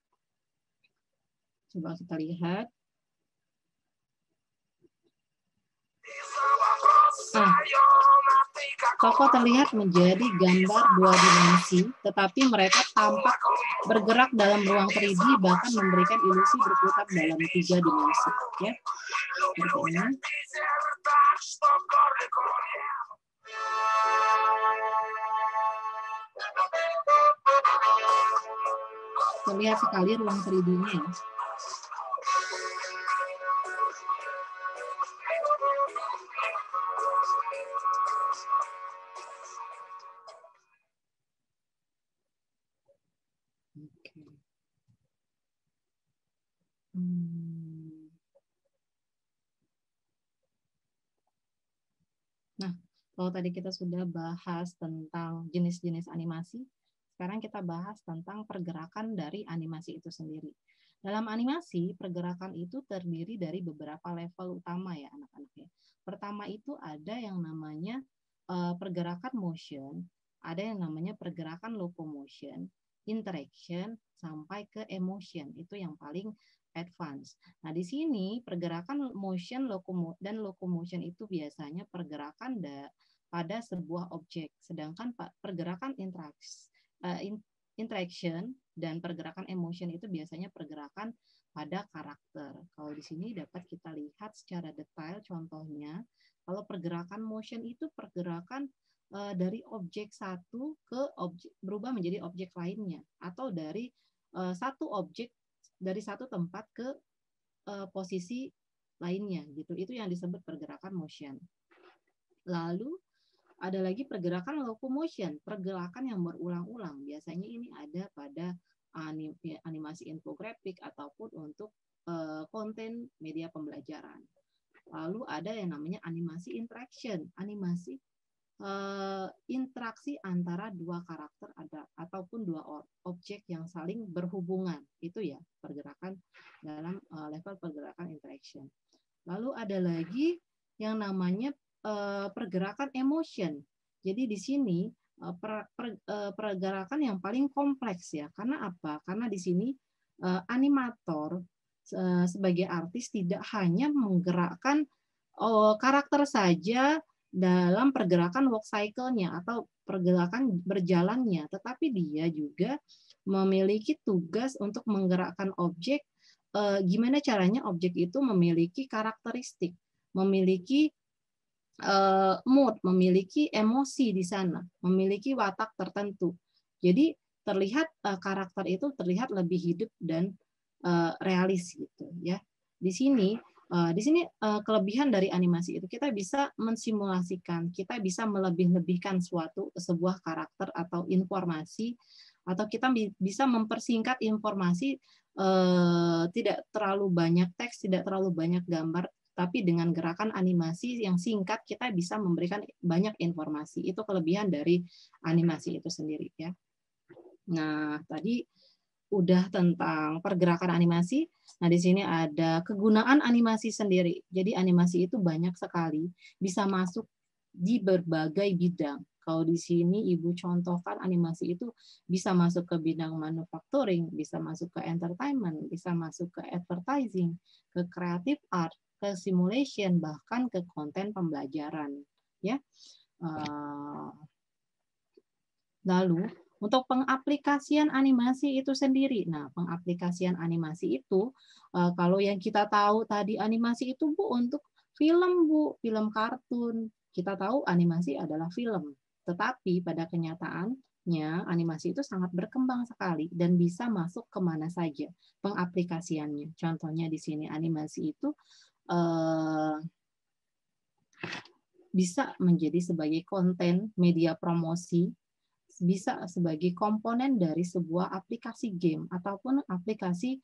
coba kita lihat. Tokoh terlihat menjadi gambar 2 dimensi, tetapi mereka tampak bergerak dalam ruang 3D, bahkan memberikan ilusi berputar dalam 3 dimensi. Ya, seperti ini. Terlihat sekali ruang 3D-nya. Nah, kalau tadi kita sudah bahas tentang jenis-jenis animasi, sekarang kita bahas tentang pergerakan dari animasi itu sendiri. Dalam animasi, pergerakan itu terdiri dari beberapa level utama ya anak-anak ya. Pertama itu ada yang namanya pergerakan motion, ada yang namanya pergerakan locomotion, interaction, sampai ke emotion. Itu yang paling advance. Nah, di sini pergerakan motion dan locomotion itu biasanya pergerakan pada sebuah objek, sedangkan pergerakan interaction dan pergerakan emotion itu biasanya pergerakan pada karakter. Kalau di sini dapat kita lihat secara detail contohnya, kalau pergerakan motion itu pergerakan dari objek satu ke objek berubah menjadi objek lainnya, atau dari satu objek dari satu tempat ke posisi lainnya gitu. Itu yang disebut pergerakan motion. Lalu ada lagi pergerakan locomotion, pergerakan yang berulang-ulang. Biasanya ini ada pada animasi infografik ataupun untuk konten media pembelajaran. Lalu ada yang namanya animasi interaction, animasi interaksi antara dua karakter ataupun dua objek yang saling berhubungan. Itu ya pergerakan dalam level pergerakan interaction. Lalu ada lagi yang namanya pergerakan emotion. Jadi di sini pergerakan yang paling kompleks ya. Karena apa? Karena di sini animator sebagai artis tidak hanya menggerakkan karakter saja dalam pergerakan walk cycle-nya atau pergerakan berjalannya, tetapi dia juga memiliki tugas untuk menggerakkan objek. Gimana caranya objek itu memiliki karakteristik, memiliki mood, memiliki emosi di sana, memiliki watak tertentu. Jadi terlihat karakter itu terlihat lebih hidup dan realis gitu ya. Di sini Di sini kelebihan dari animasi itu kita bisa mensimulasikan, kita bisa melebih-lebihkan sebuah karakter atau informasi, atau kita bisa mempersingkat informasi, tidak terlalu banyak teks, tidak terlalu banyak gambar, tapi dengan gerakan animasi yang singkat kita bisa memberikan banyak informasi. Itu kelebihan dari animasi itu sendiri ya. Nah, tadi udah tentang pergerakan animasi. Nah, di sini ada kegunaan animasi sendiri. Jadi animasi itu banyak sekali, bisa masuk di berbagai bidang. Kalau di sini Ibu contohkan animasi itu bisa masuk ke bidang manufacturing, bisa masuk ke entertainment, bisa masuk ke advertising, ke creative art, ke simulation, bahkan ke konten pembelajaran. Ya. Lalu untuk pengaplikasian animasi itu sendiri. Nah, pengaplikasian animasi itu, kalau yang kita tahu tadi animasi itu Bu untuk film Bu, film kartun. Kita tahu animasi adalah film. Tetapi pada kenyataannya animasi itu sangat berkembang sekali dan bisa masuk kemana saja pengaplikasiannya. Contohnya di sini animasi itu bisa menjadi sebagai konten media promosi, bisa sebagai komponen dari sebuah aplikasi game ataupun aplikasi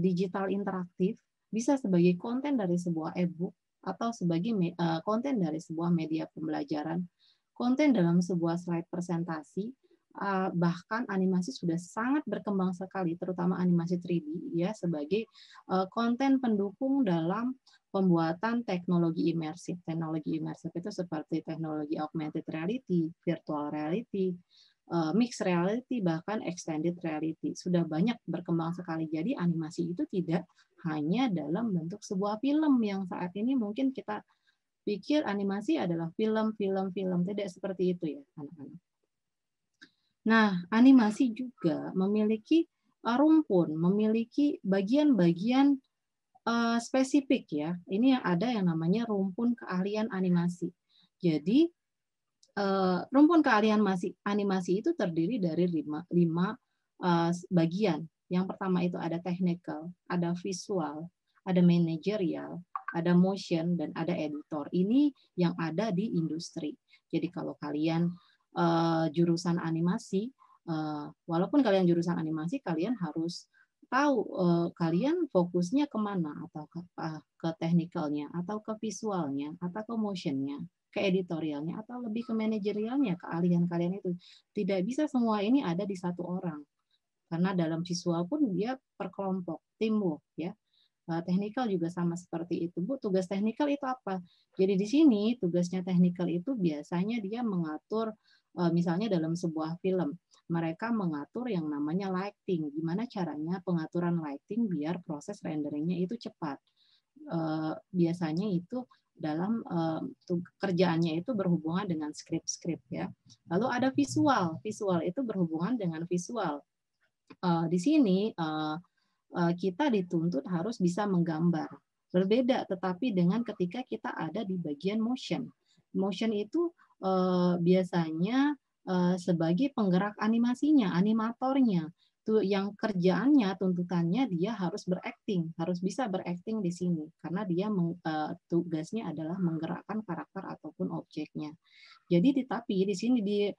digital interaktif, bisa sebagai konten dari sebuah e-book atau sebagai konten dari sebuah media pembelajaran, konten dalam sebuah slide presentasi, bahkan animasi sudah sangat berkembang sekali, terutama animasi 3D ya sebagai konten pendukung dalam pembuatan teknologi imersif. Teknologi imersif itu seperti teknologi augmented reality, virtual reality, mixed reality, bahkan extended reality. Sudah banyak berkembang sekali. Jadi animasi itu tidak hanya dalam bentuk sebuah film yang saat ini mungkin kita pikir animasi adalah film. Tidak seperti itu ya, anak-anak. Nah, animasi juga memiliki rumpun, memiliki bagian-bagian spesifik ya. Ini yang ada yang namanya rumpun keahlian animasi. Jadi rumpun keahlian animasi itu terdiri dari lima bagian. Yang pertama itu ada technical, ada visual, ada managerial, ada motion, dan ada editor. Ini yang ada di industri. Jadi kalau kalian jurusan animasi, walaupun kalian jurusan animasi, kalian harus tahu kalian fokusnya kemana, atau ke teknikalnya, atau ke visualnya, atau ke motionnya, ke editorialnya, atau lebih ke manajerialnya, keahlian kalian itu. Tidak bisa semua ini ada di satu orang. Karena dalam visual pun dia per kelompok, teamwork ya. Teknikal juga sama seperti itu. Bu, tugas teknikal itu apa? Jadi di sini tugasnya teknikal itu biasanya dia mengatur misalnya dalam sebuah film, mereka mengatur yang namanya lighting. Gimana caranya pengaturan lighting biar proses renderingnya itu cepat. Biasanya itu dalam kerjaannya itu berhubungan dengan skrip-skrip ya. Lalu ada visual. Visual itu berhubungan dengan visual. Di sini kita dituntut harus bisa menggambar. Berbeda tetapi dengan ketika kita ada di bagian motion. Motion itu biasanya sebagai penggerak animasinya, animatornya. Tuh yang kerjaannya, tuntutannya dia harus berakting, harus bisa berakting di sini karena dia tugasnya adalah menggerakkan karakter ataupun objeknya. Jadi tapi di sini di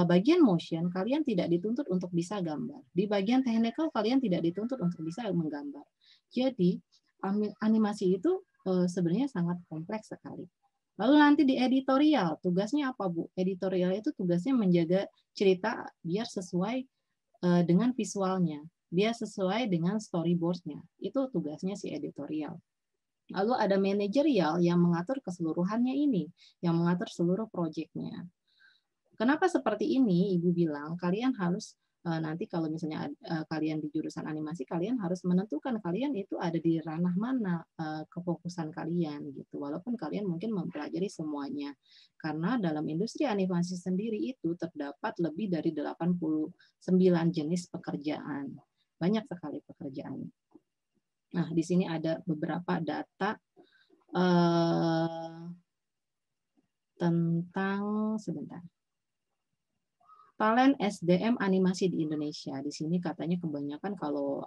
bagian motion kalian tidak dituntut untuk bisa gambar. Di bagian technical kalian tidak dituntut untuk bisa menggambar. Jadi animasi itu sebenarnya sangat kompleks sekali. Lalu nanti di editorial, tugasnya apa Bu? Editorial itu tugasnya menjaga cerita biar sesuai dengan visualnya. Dia sesuai dengan storyboard-nya. Itu tugasnya si editorial. Lalu ada manajerial yang mengatur keseluruhannya ini, yang mengatur seluruh proyeknya. Kenapa seperti ini? Ibu bilang kalian harus nanti kalau misalnya kalian di jurusan animasi, kalian harus menentukan kalian itu ada di ranah mana kefokusan kalian gitu. Walaupun kalian mungkin mempelajari semuanya. Karena dalam industri animasi sendiri itu terdapat lebih dari 89 jenis pekerjaan. Banyak sekali pekerjaannya. Nah, di sini ada beberapa data tentang sebentar. Talent SDM animasi di Indonesia. Di sini katanya kebanyakan kalau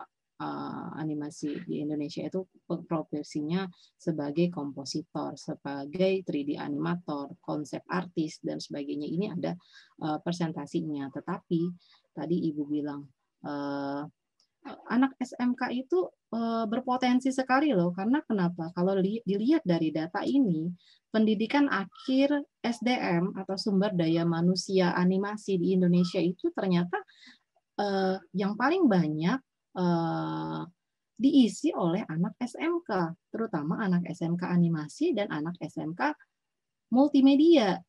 animasi di Indonesia itu profesinya sebagai kompositor, sebagai 3D animator, konsep artis dan sebagainya. Ini ada presentasinya. Tetapi tadi Ibu bilang anak SMK itu berpotensi sekali loh, karena kenapa? Kalau dilihat dari data ini, pendidikan akhir SDM atau sumber daya manusia animasi di Indonesia itu ternyata yang paling banyak diisi oleh anak SMK, terutama anak SMK animasi dan anak SMK multimedia,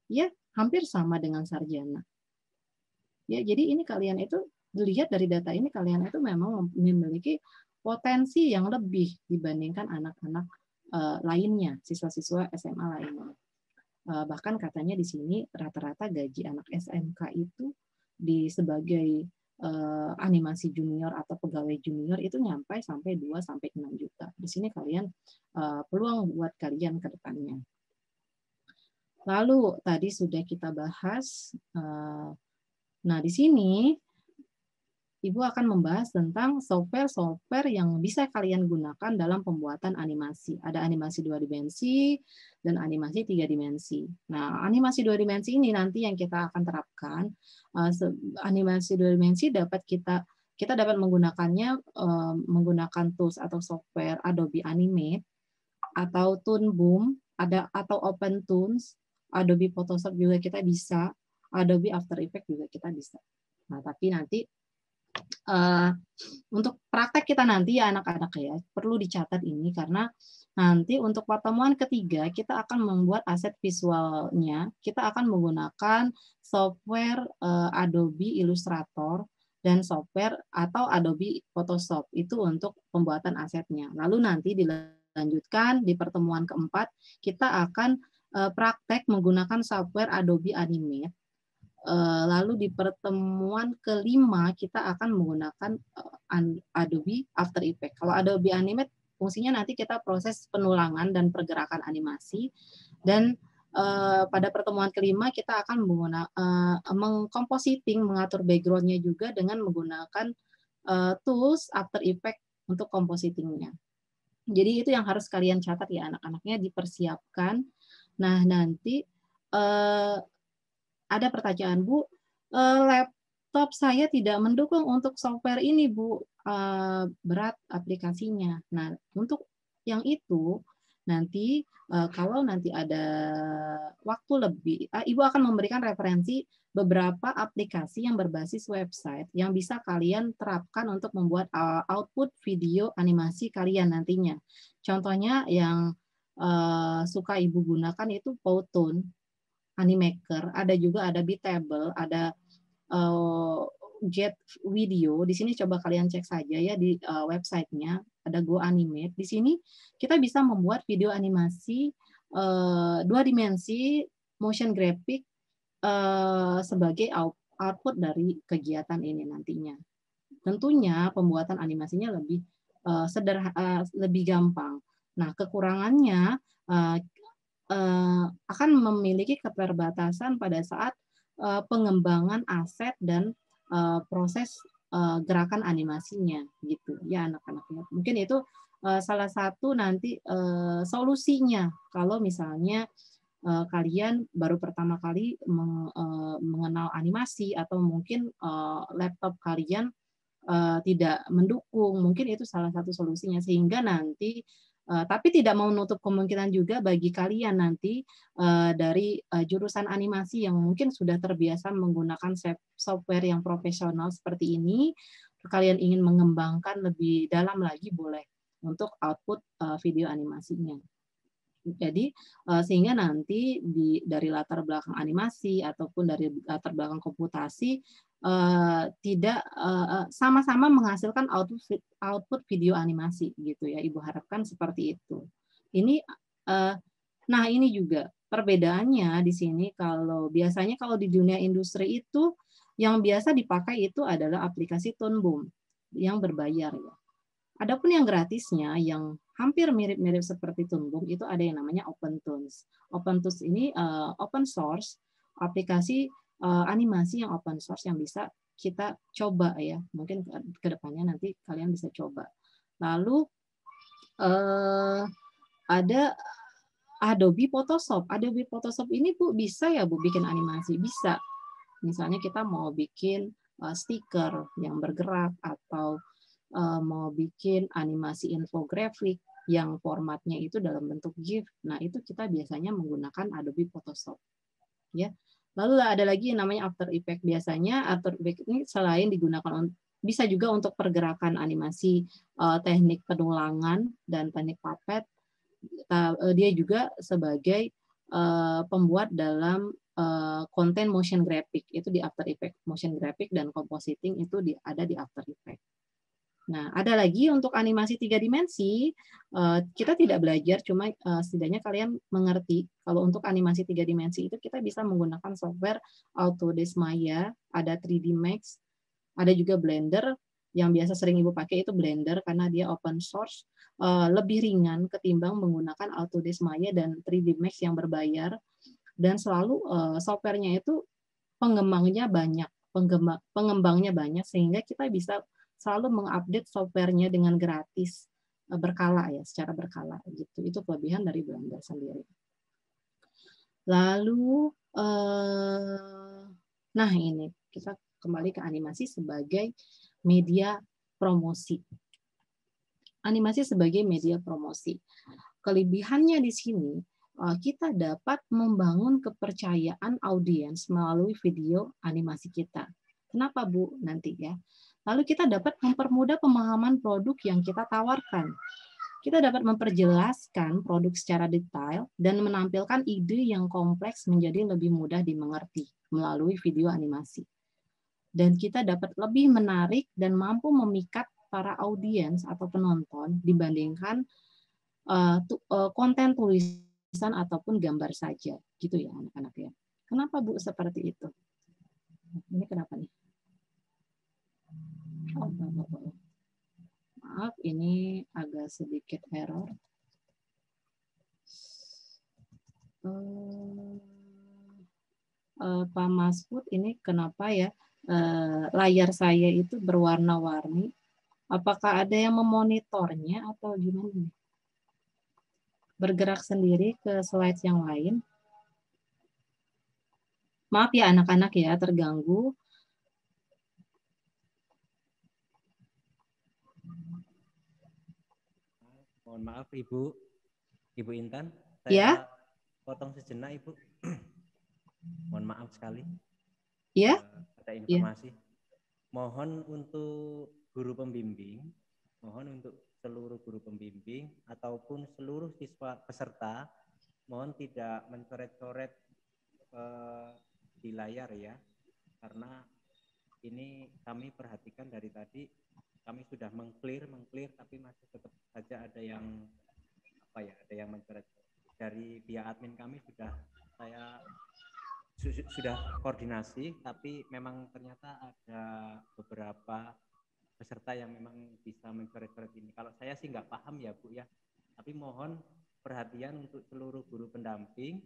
ya hampir sama dengan sarjana. Ya, jadi ini kalian itu dilihat dari data ini, kalian itu memang memiliki potensi yang lebih dibandingkan anak-anak lainnya, siswa-siswa SMA lainnya. Bahkan katanya di sini rata-rata gaji anak SMK itu sebagai animasi junior atau pegawai junior itu nyampe sampai 2 sampai 6 juta. Di sini kalian peluang buat kalian ke depannya. Lalu tadi sudah kita bahas, nah di sini Ibu akan membahas tentang software-software yang bisa kalian gunakan dalam pembuatan animasi. Ada animasi 2 dimensi dan animasi 3 dimensi. Nah, animasi 2 dimensi ini nanti yang kita akan terapkan. Animasi 2 dimensi dapat kita dapat menggunakannya menggunakan tools atau software Adobe Animate atau Toon Boom, atau OpenToons, Adobe Photoshop juga kita bisa, Adobe After Effects juga kita bisa. Nah, tapi nanti untuk praktek kita nanti ya anak-anak ya, perlu dicatat ini karena nanti untuk pertemuan ketiga kita akan membuat aset visualnya, kita akan menggunakan software Adobe Illustrator dan software atau Adobe Photoshop itu untuk pembuatan asetnya. Lalu nanti dilanjutkan di pertemuan keempat kita akan praktek menggunakan software Adobe Animate. Lalu di pertemuan kelima kita akan menggunakan Adobe After Effects. Kalau Adobe Animate fungsinya nanti kita proses penulangan dan pergerakan animasi, dan pada pertemuan kelima kita akan mengkompositing, mengatur background-nya juga dengan menggunakan tools After Effects untuk kompositingnya. Jadi itu yang harus kalian catat ya anak-anaknya, dipersiapkan. Nah nanti ada pertanyaan, Bu, laptop saya tidak mendukung untuk software ini, Bu, berat aplikasinya. Nah, untuk yang itu, nanti kalau nanti ada waktu lebih, Ibu akan memberikan referensi beberapa aplikasi yang berbasis website yang bisa kalian terapkan untuk membuat output video animasi kalian nantinya. Contohnya yang suka Ibu gunakan itu Powtoon, Animaker, ada juga ada Beatable, ada Get Video. Di sini coba kalian cek saja ya di websitenya, ada Go Animate. Di sini kita bisa membuat video animasi 2 dimensi, motion graphic sebagai output dari kegiatan ini nantinya. Tentunya pembuatan animasinya lebih lebih gampang. Nah, kekurangannya akan memiliki keterbatasan pada saat pengembangan aset dan proses gerakan animasinya gitu ya anak-anaknya. Mungkin itu salah satu nanti solusinya kalau misalnya kalian baru pertama kali mengenal animasi atau mungkin laptop kalian tidak mendukung, mungkin itu salah satu solusinya, sehingga nanti tapi tidak mau menutup kemungkinan juga bagi kalian nanti dari jurusan animasi yang mungkin sudah terbiasa menggunakan software yang profesional seperti ini, kalian ingin mengembangkan lebih dalam lagi boleh untuk output video animasinya. Jadi sehingga nanti dari latar belakang animasi ataupun dari latar belakang komputasi tidak sama-sama menghasilkan output video animasi gitu ya. Ibu harapkan seperti itu. Ini nah ini juga perbedaannya di sini, kalau biasanya kalau di dunia industri itu yang biasa dipakai itu adalah aplikasi Toon Boom yang berbayar ya. Adapun yang gratisnya yang hampir mirip-mirip seperti Toon Boom itu ada yang namanya OpenToons. OpenToons ini open source, aplikasi animasi yang open source yang bisa kita coba ya, mungkin ke depannya nanti kalian bisa coba. Lalu ada Adobe Photoshop. Adobe Photoshop ini Bu bisa ya Bu bikin animasi? Bisa. Misalnya kita mau bikin stiker yang bergerak atau mau bikin animasi infografik yang formatnya itu dalam bentuk GIF. Nah, itu kita biasanya menggunakan Adobe Photoshop. Ya. Lalu ada lagi yang namanya After Effects. Biasanya After Effects ini selain digunakan bisa juga untuk pergerakan animasi, teknik penulangan dan teknik puppet. Dia juga sebagai pembuat dalam konten motion graphic, itu di After Effects. Motion graphic dan compositing itu ada di After Effects. Nah, ada lagi untuk animasi 3 dimensi, kita tidak belajar, cuma setidaknya kalian mengerti kalau untuk animasi 3 dimensi itu kita bisa menggunakan software Autodesk Maya, ada 3D Max, ada juga Blender, yang biasa sering Ibu pakai itu Blender karena dia open source, lebih ringan ketimbang menggunakan Autodesk Maya dan 3D Max yang berbayar, dan selalu softwarenya itu pengembangnya banyak, sehingga kita bisa selalu mengupdate softwarenya dengan gratis, berkala ya, secara berkala gitu. Itu kelebihan dari Blender sendiri. Lalu, nah ini kita kembali ke animasi sebagai media promosi. Animasi sebagai media promosi. Kelebihannya di sini, kita dapat membangun kepercayaan audiens melalui video animasi kita. Kenapa Bu? Nanti ya. Lalu kita dapat mempermudah pemahaman produk yang kita tawarkan. Kita dapat memperjelaskan produk secara detail dan menampilkan ide yang kompleks menjadi lebih mudah dimengerti melalui video animasi. Dan kita dapat lebih menarik dan mampu memikat para audiens atau penonton dibandingkan konten tulisan ataupun gambar saja. Gitu ya anak-anak ya. Kenapa Bu seperti itu? Ini kenapa nih? Maaf, ini agak sedikit error. Pak Masfud, ini kenapa ya layar saya itu berwarna-warni? Apakah ada yang memonitornya atau gimana? Bergerak sendiri ke slide yang lain? Maaf ya anak-anak ya, terganggu. Mohon maaf Ibu Intan, saya Ya? potong sejenak Ibu. Mohon maaf sekali. Ya? Ada informasi. Ya. Mohon untuk guru pembimbing, mohon untuk seluruh guru pembimbing ataupun seluruh siswa peserta, mohon tidak mencoret-coret di layar ya, karena ini kami perhatikan dari tadi. Kami sudah mengclear, tapi masih tetap saja ada yang ada yang mencoret. Dari pihak admin kami sudah koordinasi, tapi memang ternyata ada beberapa peserta yang memang bisa mencoret-coret ini. Kalau saya sih nggak paham ya Bu ya, tapi mohon perhatian untuk seluruh guru pendamping.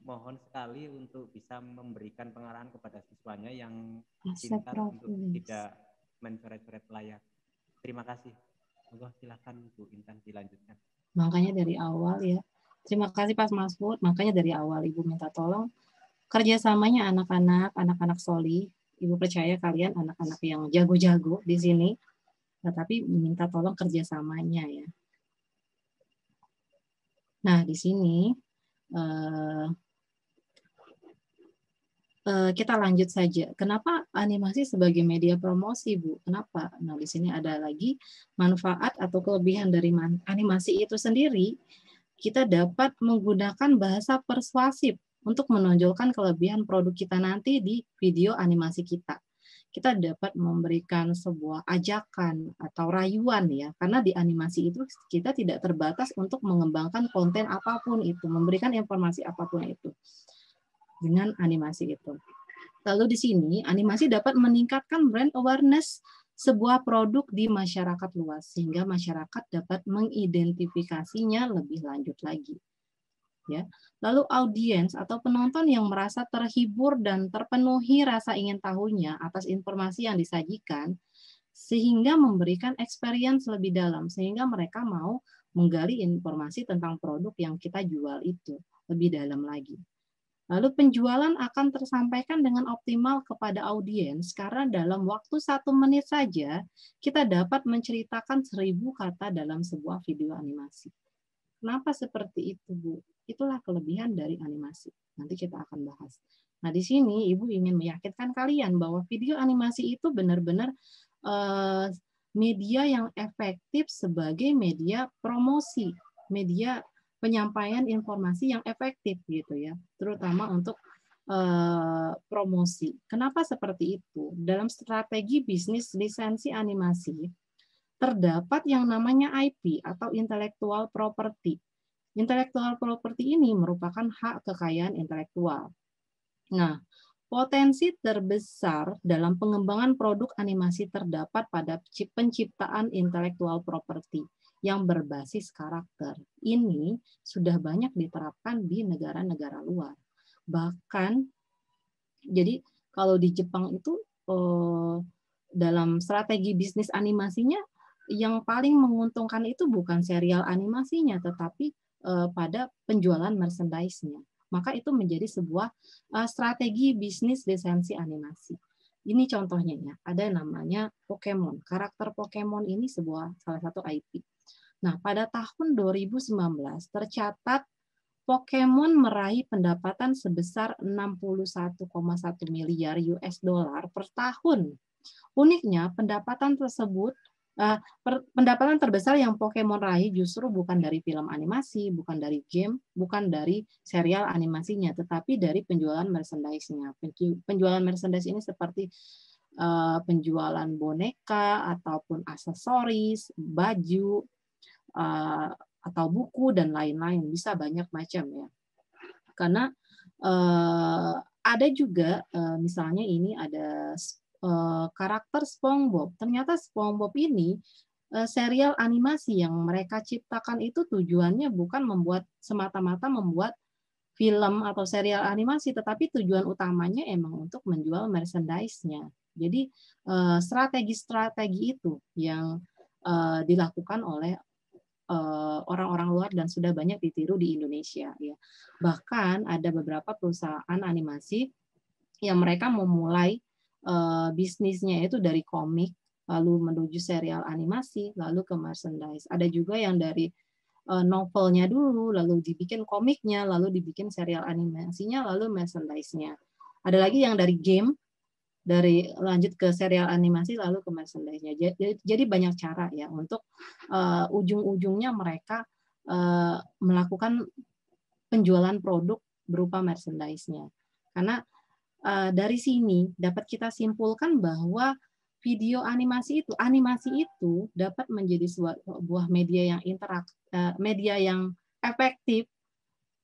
Mohon sekali untuk bisa memberikan pengarahan kepada siswanya yang pintar untuk tidak mencoret-coret layar. Terima kasih. Monggo silakan Bu Intan dilanjutkan. Makanya dari awal ya. Terima kasih Pak Masfud. Makanya dari awal Ibu minta tolong kerjasamanya anak-anak soli. Ibu percaya kalian anak-anak yang jago-jago di sini. Tetapi minta tolong kerjasamanya ya. Nah di sini kita lanjut saja. Kenapa animasi sebagai media promosi, Bu? Kenapa? Nah, di sini ada lagi manfaat atau kelebihan dari animasi itu sendiri. Kita dapat menggunakan bahasa persuasif untuk menonjolkan kelebihan produk kita nanti di video animasi kita. Kita dapat memberikan sebuah ajakan atau rayuan ya, karena di animasi itu kita tidak terbatas untuk mengembangkan konten apapun itu, memberikan informasi apapun itu. Dengan animasi itu. Lalu di sini animasi dapat meningkatkan brand awareness sebuah produk di masyarakat luas sehingga masyarakat dapat mengidentifikasinya lebih lanjut lagi. ya. Lalu audiens atau penonton yang merasa terhibur dan terpenuhi rasa ingin tahunya atas informasi yang disajikan, sehingga memberikan experience lebih dalam, sehingga mereka mau menggali informasi tentang produk yang kita jual itu lebih dalam lagi. Lalu penjualan akan tersampaikan dengan optimal kepada audiens karena dalam waktu 1 menit saja kita dapat menceritakan 1000 kata dalam sebuah video animasi. Kenapa seperti itu, Bu? Itulah kelebihan dari animasi. Nanti kita akan bahas. Nah, di sini Ibu ingin meyakinkan kalian bahwa video animasi itu benar-benar media yang efektif sebagai media promosi, media penyampaian informasi yang efektif gitu ya, terutama untuk promosi. Kenapa seperti itu? Dalam strategi bisnis lisensi animasi terdapat yang namanya IP atau intellectual property. Intellectual property ini merupakan hak kekayaan intelektual. Nah, potensi terbesar dalam pengembangan produk animasi terdapat pada penciptaan intellectual property yang berbasis karakter. Ini sudah banyak diterapkan di negara-negara luar. Bahkan, jadi kalau di Jepang itu dalam strategi bisnis animasinya, yang paling menguntungkan itu bukan serial animasinya, tetapi pada penjualan merchandise-nya. Maka itu menjadi sebuah strategi bisnis lisensi animasi. Ini contohnya ya, ada namanya Pokemon. Karakter Pokemon ini salah satu IP. Nah, pada tahun 2019 tercatat Pokemon meraih pendapatan sebesar 61,1 miliar US dollar per tahun. Uniknya, pendapatan terbesar yang Pokemon raih justru bukan dari film animasi, bukan dari game, bukan dari serial animasinya, tetapi dari penjualan merchandise-nya. Penjualan merchandise ini seperti penjualan boneka ataupun aksesoris, baju, atau buku dan lain-lain, bisa banyak macam ya. Karena ada juga misalnya ini ada karakter SpongeBob. Ternyata SpongeBob ini serial animasi yang mereka ciptakan itu tujuannya bukan semata-mata membuat film atau serial animasi, tetapi tujuan utamanya emang untuk menjual merchandise-nya. Jadi strategi-strategi itu yang dilakukan oleh orang-orang luar dan sudah banyak ditiru di Indonesia. Ya. Bahkan ada beberapa perusahaan animasi yang mereka memulai bisnisnya itu dari komik, lalu menuju serial animasi, lalu ke merchandise. Ada juga yang dari novelnya dulu, lalu dibikin komiknya, lalu dibikin serial animasinya, lalu merchandise-nya. Ada lagi yang dari game, dari lanjut ke serial animasi, lalu ke merchandise-nya. Jadi banyak cara ya untuk ujung-ujungnya mereka melakukan penjualan produk berupa merchandise-nya. Karena dari sini dapat kita simpulkan bahwa video animasi itu dapat menjadi sebuah media yang media yang efektif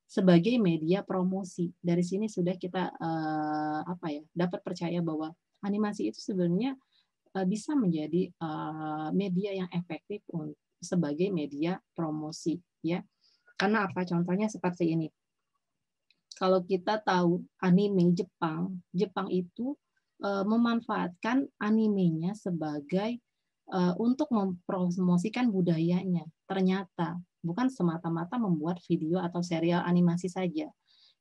sebagai media promosi. Dari sini sudah kita dapat percaya bahwa animasi itu sebenarnya bisa menjadi media yang efektif sebagai media promosi ya. Karena apa? Contohnya seperti ini. Kalau kita tahu anime Jepang itu memanfaatkan animenya sebagai untuk mempromosikan budayanya. Ternyata bukan semata-mata membuat video atau serial animasi saja.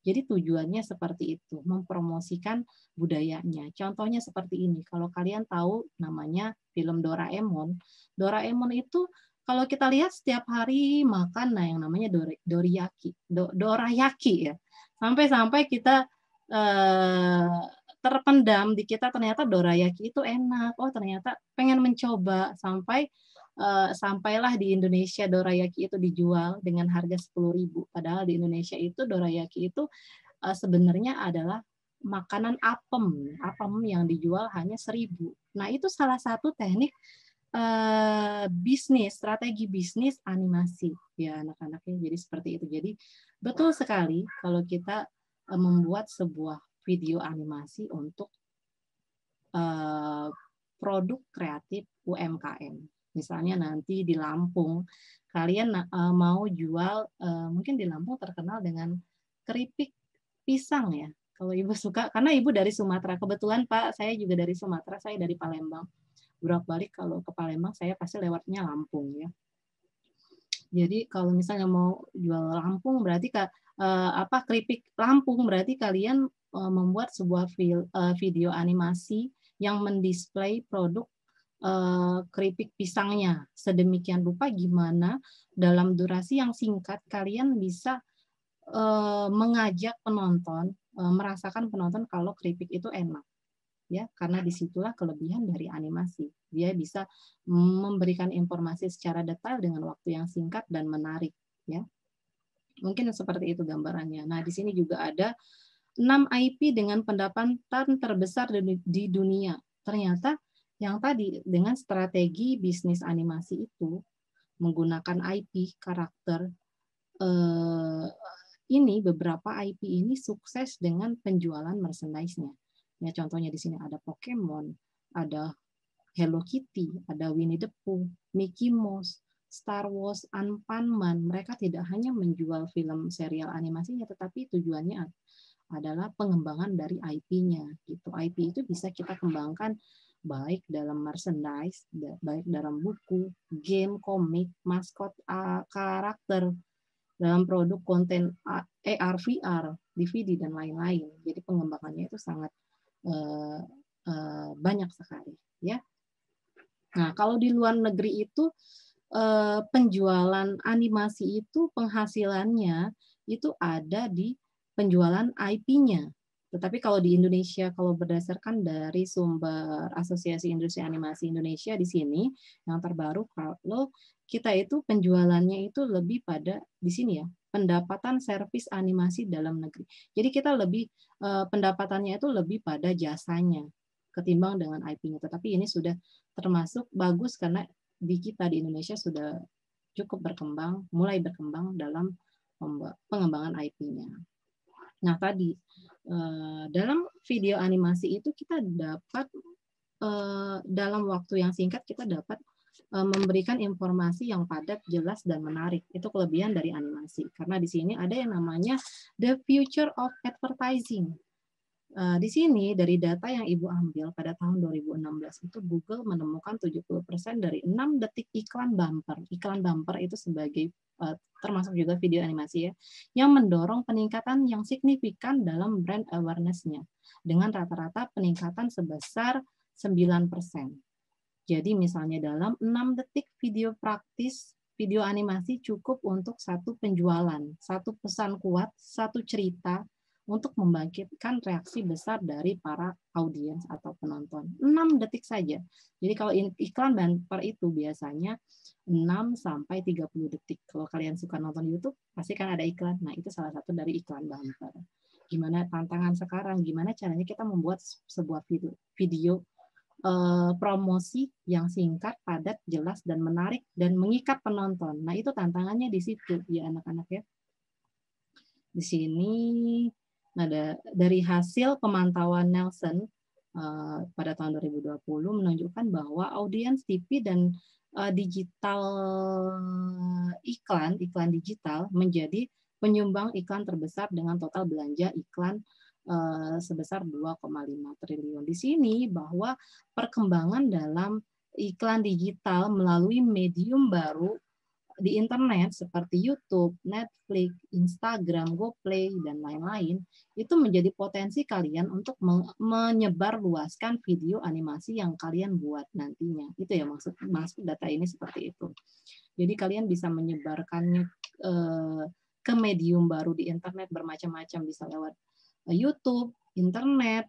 Jadi tujuannya seperti itu, mempromosikan budayanya. Contohnya seperti ini. Kalau kalian tahu namanya film Doraemon. Doraemon itu kalau kita lihat setiap hari makan yang namanya dorayaki ya. Sampai-sampai kita terpendam di kita ternyata dorayaki itu enak. Oh, ternyata pengen mencoba sampailah di Indonesia dorayaki itu dijual dengan harga 10.000. Padahal di Indonesia itu dorayaki itu sebenarnya adalah makanan apem yang dijual hanya 1.000. Nah, itu salah satu teknik strategi bisnis animasi ya anak-anaknya. Jadi seperti itu. Jadi betul sekali kalau kita membuat sebuah video animasi untuk produk kreatif UMKM. Misalnya nanti di Lampung, kalian mau jual, mungkin di Lampung terkenal dengan keripik pisang ya. Kalau Ibu suka, karena Ibu dari Sumatera. Kebetulan Pak, saya juga dari Sumatera, saya dari Palembang. Bolak-balik kalau ke Palembang, saya pasti lewatnya Lampung ya. Jadi kalau misalnya mau jual Lampung, berarti keripik Lampung, berarti kalian membuat sebuah video animasi yang mendisplay produk keripik pisangnya sedemikian rupa gimana dalam durasi yang singkat kalian bisa mengajak penonton, merasakan penonton kalau keripik itu enak. Ya, karena disitulah kelebihan dari animasi. Dia bisa memberikan informasi secara detail dengan waktu yang singkat dan menarik. Ya, mungkin seperti itu gambarannya. Nah, di sini juga ada 6 IP dengan pendapatan terbesar di dunia. Ternyata yang tadi dengan strategi bisnis animasi itu menggunakan IP karakter, ini beberapa IP ini sukses dengan penjualan merchandise-nya. Ya, contohnya di sini ada Pokemon, ada Hello Kitty, ada Winnie the Pooh, Mickey Mouse, Star Wars, Anpanman. Mereka tidak hanya menjual film serial animasinya, tetapi tujuannya adalah pengembangan dari IP-nya. Gitu. IP itu bisa kita kembangkan baik dalam merchandise, baik dalam buku, game, komik, maskot, karakter, dalam produk konten AR, VR, DVD dan lain-lain. Jadi pengembangannya itu sangat banyak sekali, ya. Nah, kalau di luar negeri itu penjualan animasi itu penghasilannya itu ada di penjualan IP-nya. Tetapi kalau di Indonesia, kalau berdasarkan dari sumber Asosiasi Industri Animasi Indonesia di sini yang terbaru, kalau kita itu penjualannya itu lebih pada di sini ya, pendapatan servis animasi dalam negeri. Jadi kita lebih pendapatannya itu lebih pada jasanya ketimbang dengan IP-nya. Tetapi ini sudah termasuk bagus karena di kita di Indonesia sudah cukup berkembang, mulai berkembang dalam pengembangan IP-nya. Nah, tadi dalam video animasi itu kita dapat dalam waktu yang singkat kita dapat memberikan informasi yang padat, jelas, dan menarik. Itu kelebihan dari animasi. Karena di sini ada yang namanya the future of advertising. Di sini dari data yang Ibu ambil pada tahun 2016 itu Google menemukan 70% dari 6 detik iklan bumper. Iklan bumper itu sebagai termasuk juga video animasi ya, yang mendorong peningkatan yang signifikan dalam brand awareness-nya dengan rata-rata peningkatan sebesar 9%. Jadi misalnya dalam 6 detik video praktis, video animasi cukup untuk satu penjualan, satu pesan kuat, satu cerita, untuk membangkitkan reaksi besar dari para audiens atau penonton. 6 detik saja. Jadi kalau iklan bumper itu biasanya 6 sampai 30 detik. Kalau kalian suka nonton YouTube, pasti kan ada iklan. Nah, itu salah satu dari iklan bumper. Gimana tantangan sekarang? Gimana caranya kita membuat sebuah video promosi yang singkat, padat, jelas, dan menarik, dan mengikat penonton. Nah, itu tantangannya di situ, ya anak-anak ya. Di sini nah, dari hasil pemantauan Nielsen pada tahun 2020 menunjukkan bahwa audiens TV dan digital iklan digital menjadi penyumbang iklan terbesar dengan total belanja iklan sebesar 2,5 triliun. Di sini bahwa perkembangan dalam iklan digital melalui medium baru di internet seperti YouTube, Netflix, Instagram, GoPlay, dan lain-lain, itu menjadi potensi kalian untuk menyebarluaskan video animasi yang kalian buat nantinya. Itu ya maksud data ini seperti itu. Jadi kalian bisa menyebarkannya ke medium baru di internet bermacam-macam, bisa lewat YouTube, internet,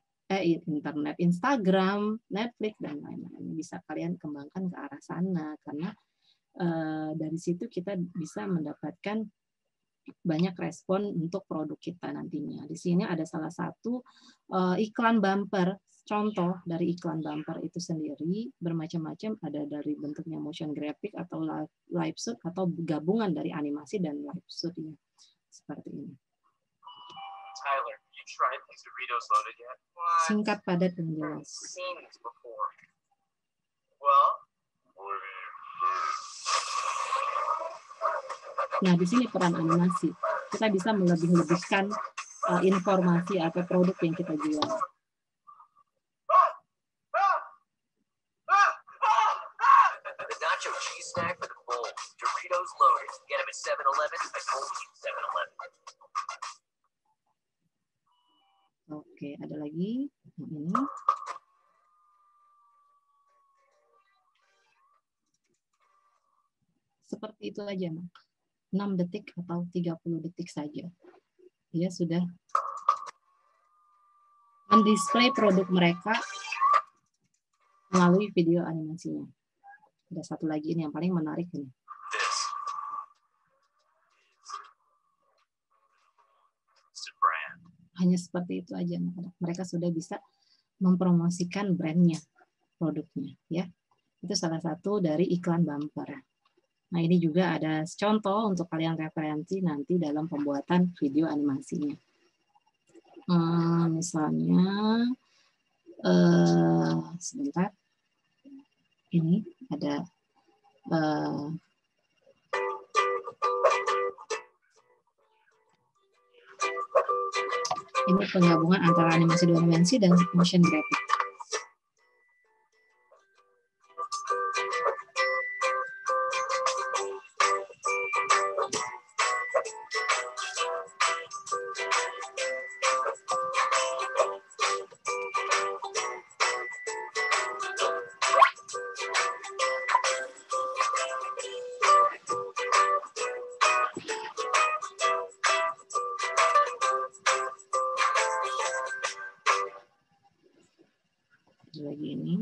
Instagram, Netflix, dan lain-lain. Bisa kalian kembangkan ke arah sana karena dari situ kita bisa mendapatkan banyak respon untuk produk kita nantinya. Di sini ada salah satu iklan bumper, contoh dari iklan bumper itu sendiri bermacam-macam, ada dari bentuknya motion graphic atau live shoot atau gabungan dari animasi dan live shoot ya. Seperti ini. Tyler, you tried these Doritos loaded yet? Singkat, padat, dan jelas. Seen these before. Well, what do you Nah, di sini peran animasi. Kita bisa melebih-lebihkan informasi atau produk yang kita jual. The nacho cheese snack with bold Doritos loaded. Get them at 7-Eleven and only 7-Eleven. Oke, ada lagi yang ini. Seperti itu aja, Mak. 6 detik atau 30 detik saja. Dia sudah mendisplay produk mereka melalui video animasinya. Ada satu lagi ini yang paling menarik ini. Hanya seperti itu aja, anak-anak. Mereka sudah bisa mempromosikan brandnya, produknya, ya. Itu salah satu dari iklan bumper. Nah, ini juga ada contoh untuk kalian referensi nanti dalam pembuatan video animasinya. Misalnya, sebentar, ini ada ini penggabungan antara animasi 2 dimensi dan motion graphic. Lagi ini.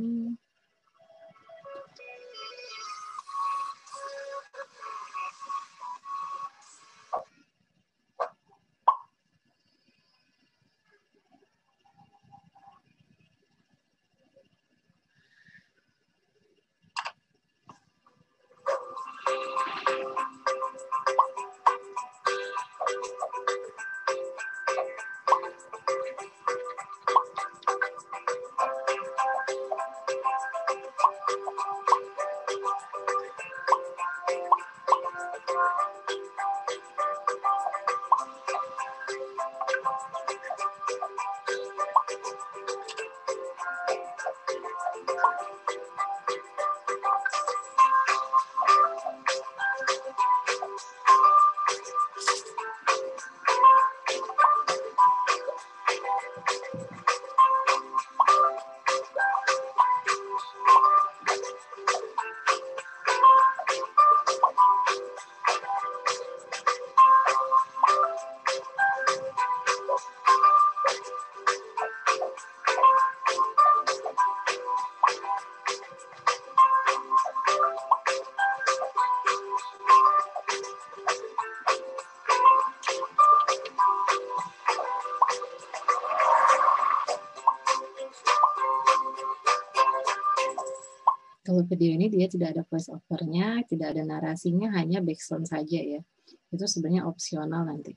Kalau video ini dia tidak ada voice over-nya, tidak ada narasinya, hanya background saja ya. Itu sebenarnya opsional nanti.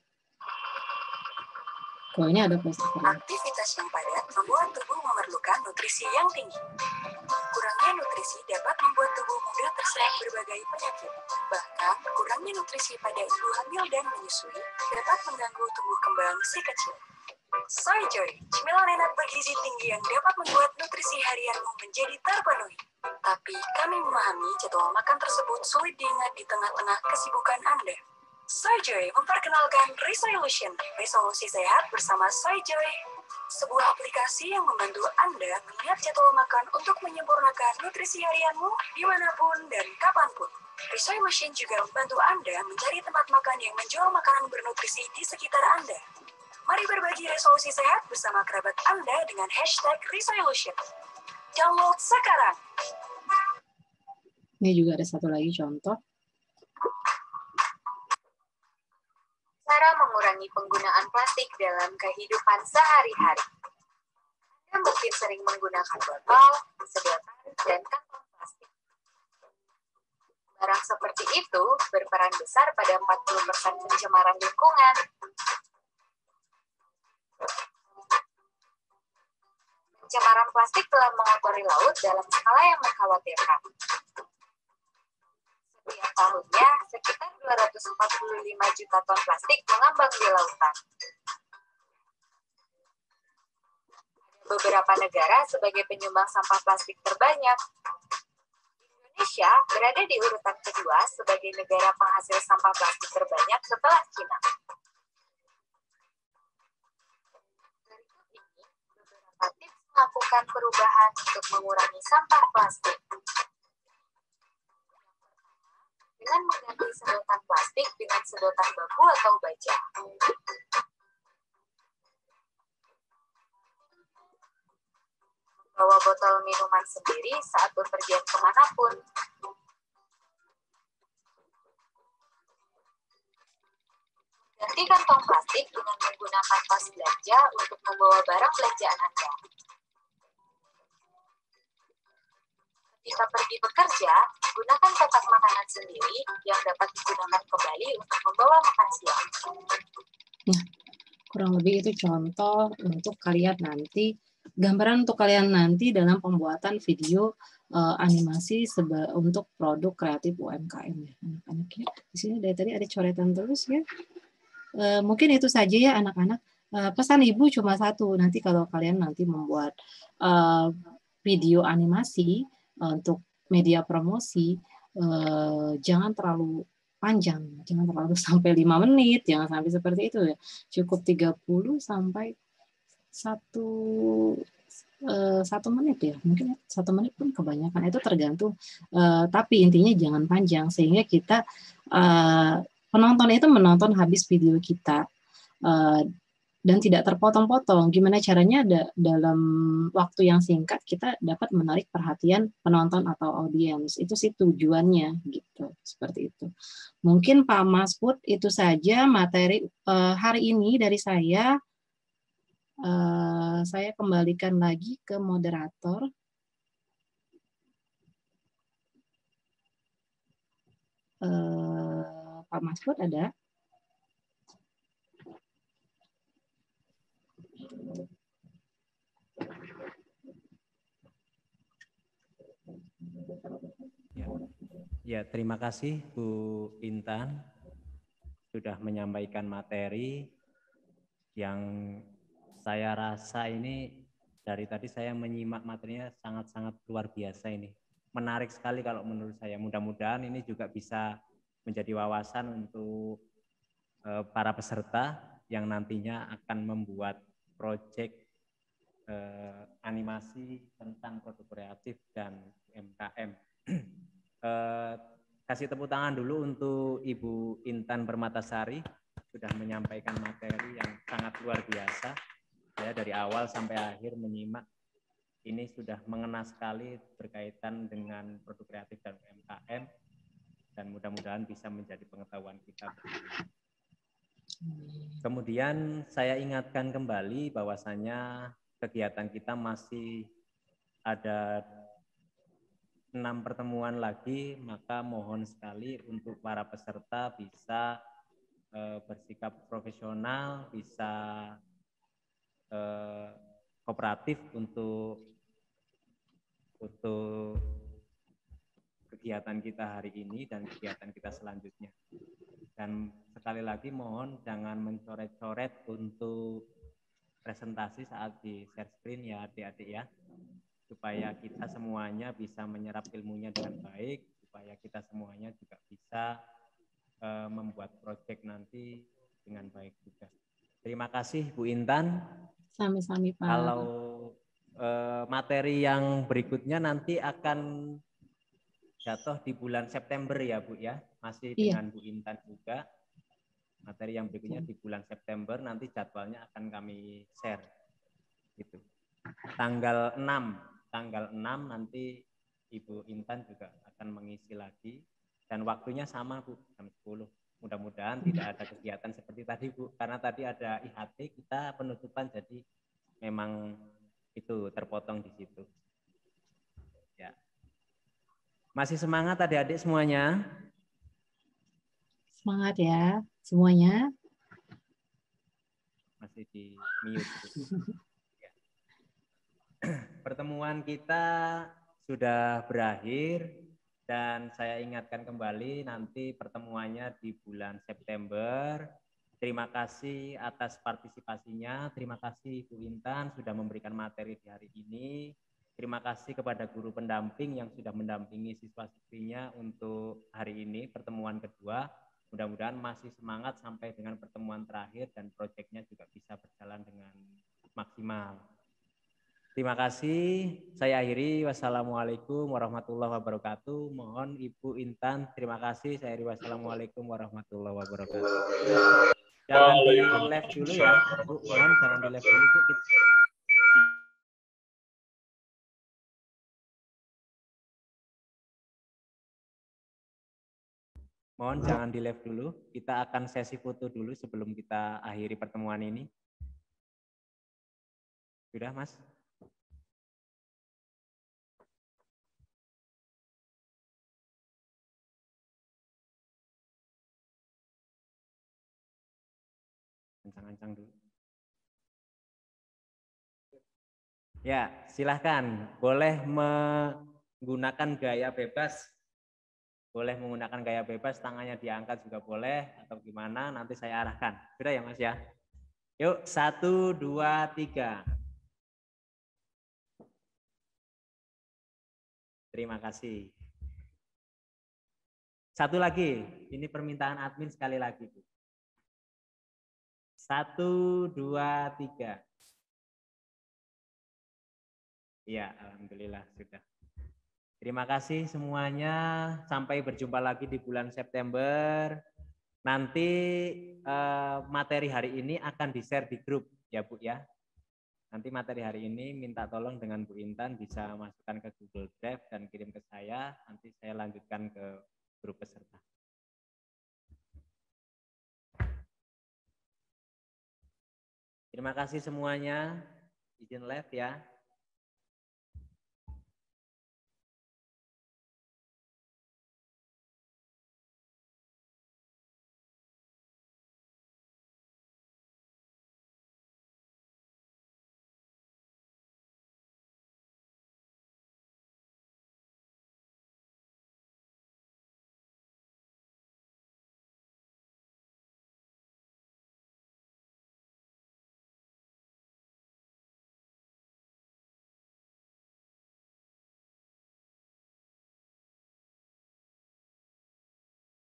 Kalau ini ada voice over-nya. Aktivitas yang padat membuat tubuh memerlukan nutrisi yang tinggi. Kurangnya nutrisi dapat membuat tubuh mudah terserang berbagai penyakit. Bahkan, kurangnya nutrisi pada ibu hamil dan menyusui dapat mengganggu tumbuh kembang si kecil. Soy Joy, cemilan enak bergizi tinggi yang dapat membuat nutrisi harianmu menjadi terpenuhi. Tapi kami memahami jadwal makan tersebut sulit diingat di tengah-tengah kesibukan Anda. Soy Joy memperkenalkan Resolution, resolusi sehat bersama Soy Joy. Sebuah aplikasi yang membantu Anda mengingat jadwal makan untuk menyempurnakan nutrisi harianmu dimanapun dan kapanpun. Resolution juga membantu Anda mencari tempat makan yang menjual makanan bernutrisi di sekitar Anda. Mari berbagi resolusi sehat bersama kerabat Anda dengan #Resolution. Download sekarang. Ini juga ada satu lagi contoh. Cara mengurangi penggunaan plastik dalam kehidupan sehari-hari. Anda mungkin sering menggunakan botol, sedotan, dan kantong plastik. Barang seperti itu berperan besar pada 40% pencemaran lingkungan. Pencemaran plastik telah mengotori laut dalam skala yang mengkhawatirkan. Setiap tahunnya, sekitar 245 juta ton plastik mengambang di lautan. Beberapa negara sebagai penyumbang sampah plastik terbanyak. Indonesia berada di urutan kedua sebagai negara penghasil sampah plastik terbanyak setelah Cina. Berikut ini beberapa tips melakukan perubahan untuk mengurangi sampah plastik. Dengan mengganti sedotan plastik dengan sedotan bambu atau baja. Bawa botol minuman sendiri saat bepergian kemanapun. Ganti kantong plastik dengan menggunakan tas belanja untuk membawa barang belanjaan Anda. Ketika pergi bekerja, gunakan kotak makanan sendiri yang dapat digunakan kembali untuk membawa makan siang. Nah, kurang lebih itu contoh untuk kalian nanti, gambaran untuk kalian nanti dalam pembuatan video animasi untuk produk kreatif UMKM ya anak-anak ya. Di sini dari tadi ada coretan terus ya. Mungkin itu saja ya anak-anak. Pesan ibu cuma satu, nanti kalau kalian nanti membuat video animasi untuk media promosi, jangan terlalu panjang, jangan terlalu sampai 5 menit, jangan sampai seperti itu ya. Cukup 30 sampai 1 menit ya, mungkin 1 menit pun kebanyakan, itu tergantung. Tapi intinya jangan panjang sehingga kita penonton itu menonton habis video kita dan tidak terpotong-potong. Gimana caranya dalam waktu yang singkat kita dapat menarik perhatian penonton atau audiens. Itu sih tujuannya gitu. Seperti itu. Mungkin Pak Masfud itu saja materi hari ini dari saya. Saya kembalikan lagi ke moderator. Pak Masfud ada? Ya, terima kasih Bu Intan sudah menyampaikan materi yang saya rasa ini dari tadi saya menyimak materinya sangat-sangat luar biasa ini. Menarik sekali kalau menurut saya. Mudah-mudahan ini juga bisa menjadi wawasan untuk para peserta yang nantinya akan membuat proyek animasi tentang produk kreatif dan UMKM. Kasih tepuk tangan dulu untuk Ibu Intan Permatasari sudah menyampaikan materi yang sangat luar biasa. Saya dari awal sampai akhir menyimak, ini sudah mengena sekali berkaitan dengan produk kreatif dan UMKM, dan mudah-mudahan bisa menjadi pengetahuan kita. Kemudian saya ingatkan kembali bahwasanya kegiatan kita masih ada 6 pertemuan lagi, maka mohon sekali untuk para peserta bisa bersikap profesional, bisa kooperatif untuk kegiatan kita hari ini dan kegiatan kita selanjutnya. Dan sekali lagi mohon jangan mencoret-coret untuk presentasi saat di share screen ya adik-adik ya, supaya kita semuanya bisa menyerap ilmunya dengan baik, supaya kita semuanya juga bisa membuat proyek nanti dengan baik juga. Terima kasih Bu Intan. Sami-sami Pak. Kalau materi yang berikutnya nanti akan jatuh di bulan September ya Bu ya, masih dengan Bu Intan juga. Materi yang berikutnya di bulan September, nanti jadwalnya akan kami share. Gitu. Tanggal 6 nanti Ibu Intan juga akan mengisi lagi, dan waktunya sama Bu, jam 10. Mudah-mudahan tidak ada kegiatan seperti tadi Bu, karena tadi ada IHT kita penutupan, jadi memang itu terpotong di situ. Ya. Masih semangat adik-adik semuanya? Semangat ya semuanya. Masih di mute. Ya. Pertemuan kita sudah berakhir. Dan saya ingatkan kembali nanti pertemuannya di bulan September. Terima kasih atas partisipasinya. Terima kasih Bu Intan sudah memberikan materi di hari ini. Terima kasih kepada guru pendamping yang sudah mendampingi siswa-siswinya untuk hari ini, pertemuan kedua. Mudah-mudahan masih semangat sampai dengan pertemuan terakhir dan proyeknya juga bisa berjalan dengan maksimal. Terima kasih. Saya akhiri. Wassalamualaikum warahmatullahi wabarakatuh. Mohon Ibu Intan, terima kasih. Saya akhiri. Wassalamualaikum warahmatullahi wabarakatuh. Jangan di live dulu ya, Bu. Mohon jangan di live dulu, Bu. Mohon jangan di live dulu. Kita akan sesi foto dulu sebelum kita akhiri pertemuan ini. Sudah, Mas? Ancang-ancang dulu. Ya, silahkan. Boleh menggunakan gaya bebas. Boleh menggunakan gaya bebas, tangannya diangkat juga boleh, atau gimana, nanti saya arahkan. Sudah ya, Mas ya? Yuk, 1, 2, 3. Terima kasih. Satu lagi, ini permintaan admin sekali lagi, Bu. 1, 2, 3. Iya, alhamdulillah sudah. Terima kasih semuanya. Sampai berjumpa lagi di bulan September. Nanti materi hari ini akan di-share di grup ya, Bu ya. Nanti materi hari ini minta tolong dengan Bu Intan bisa masukkan ke Google Drive dan kirim ke saya. Nanti saya lanjutkan ke grup peserta. Terima kasih semuanya. Izin live ya.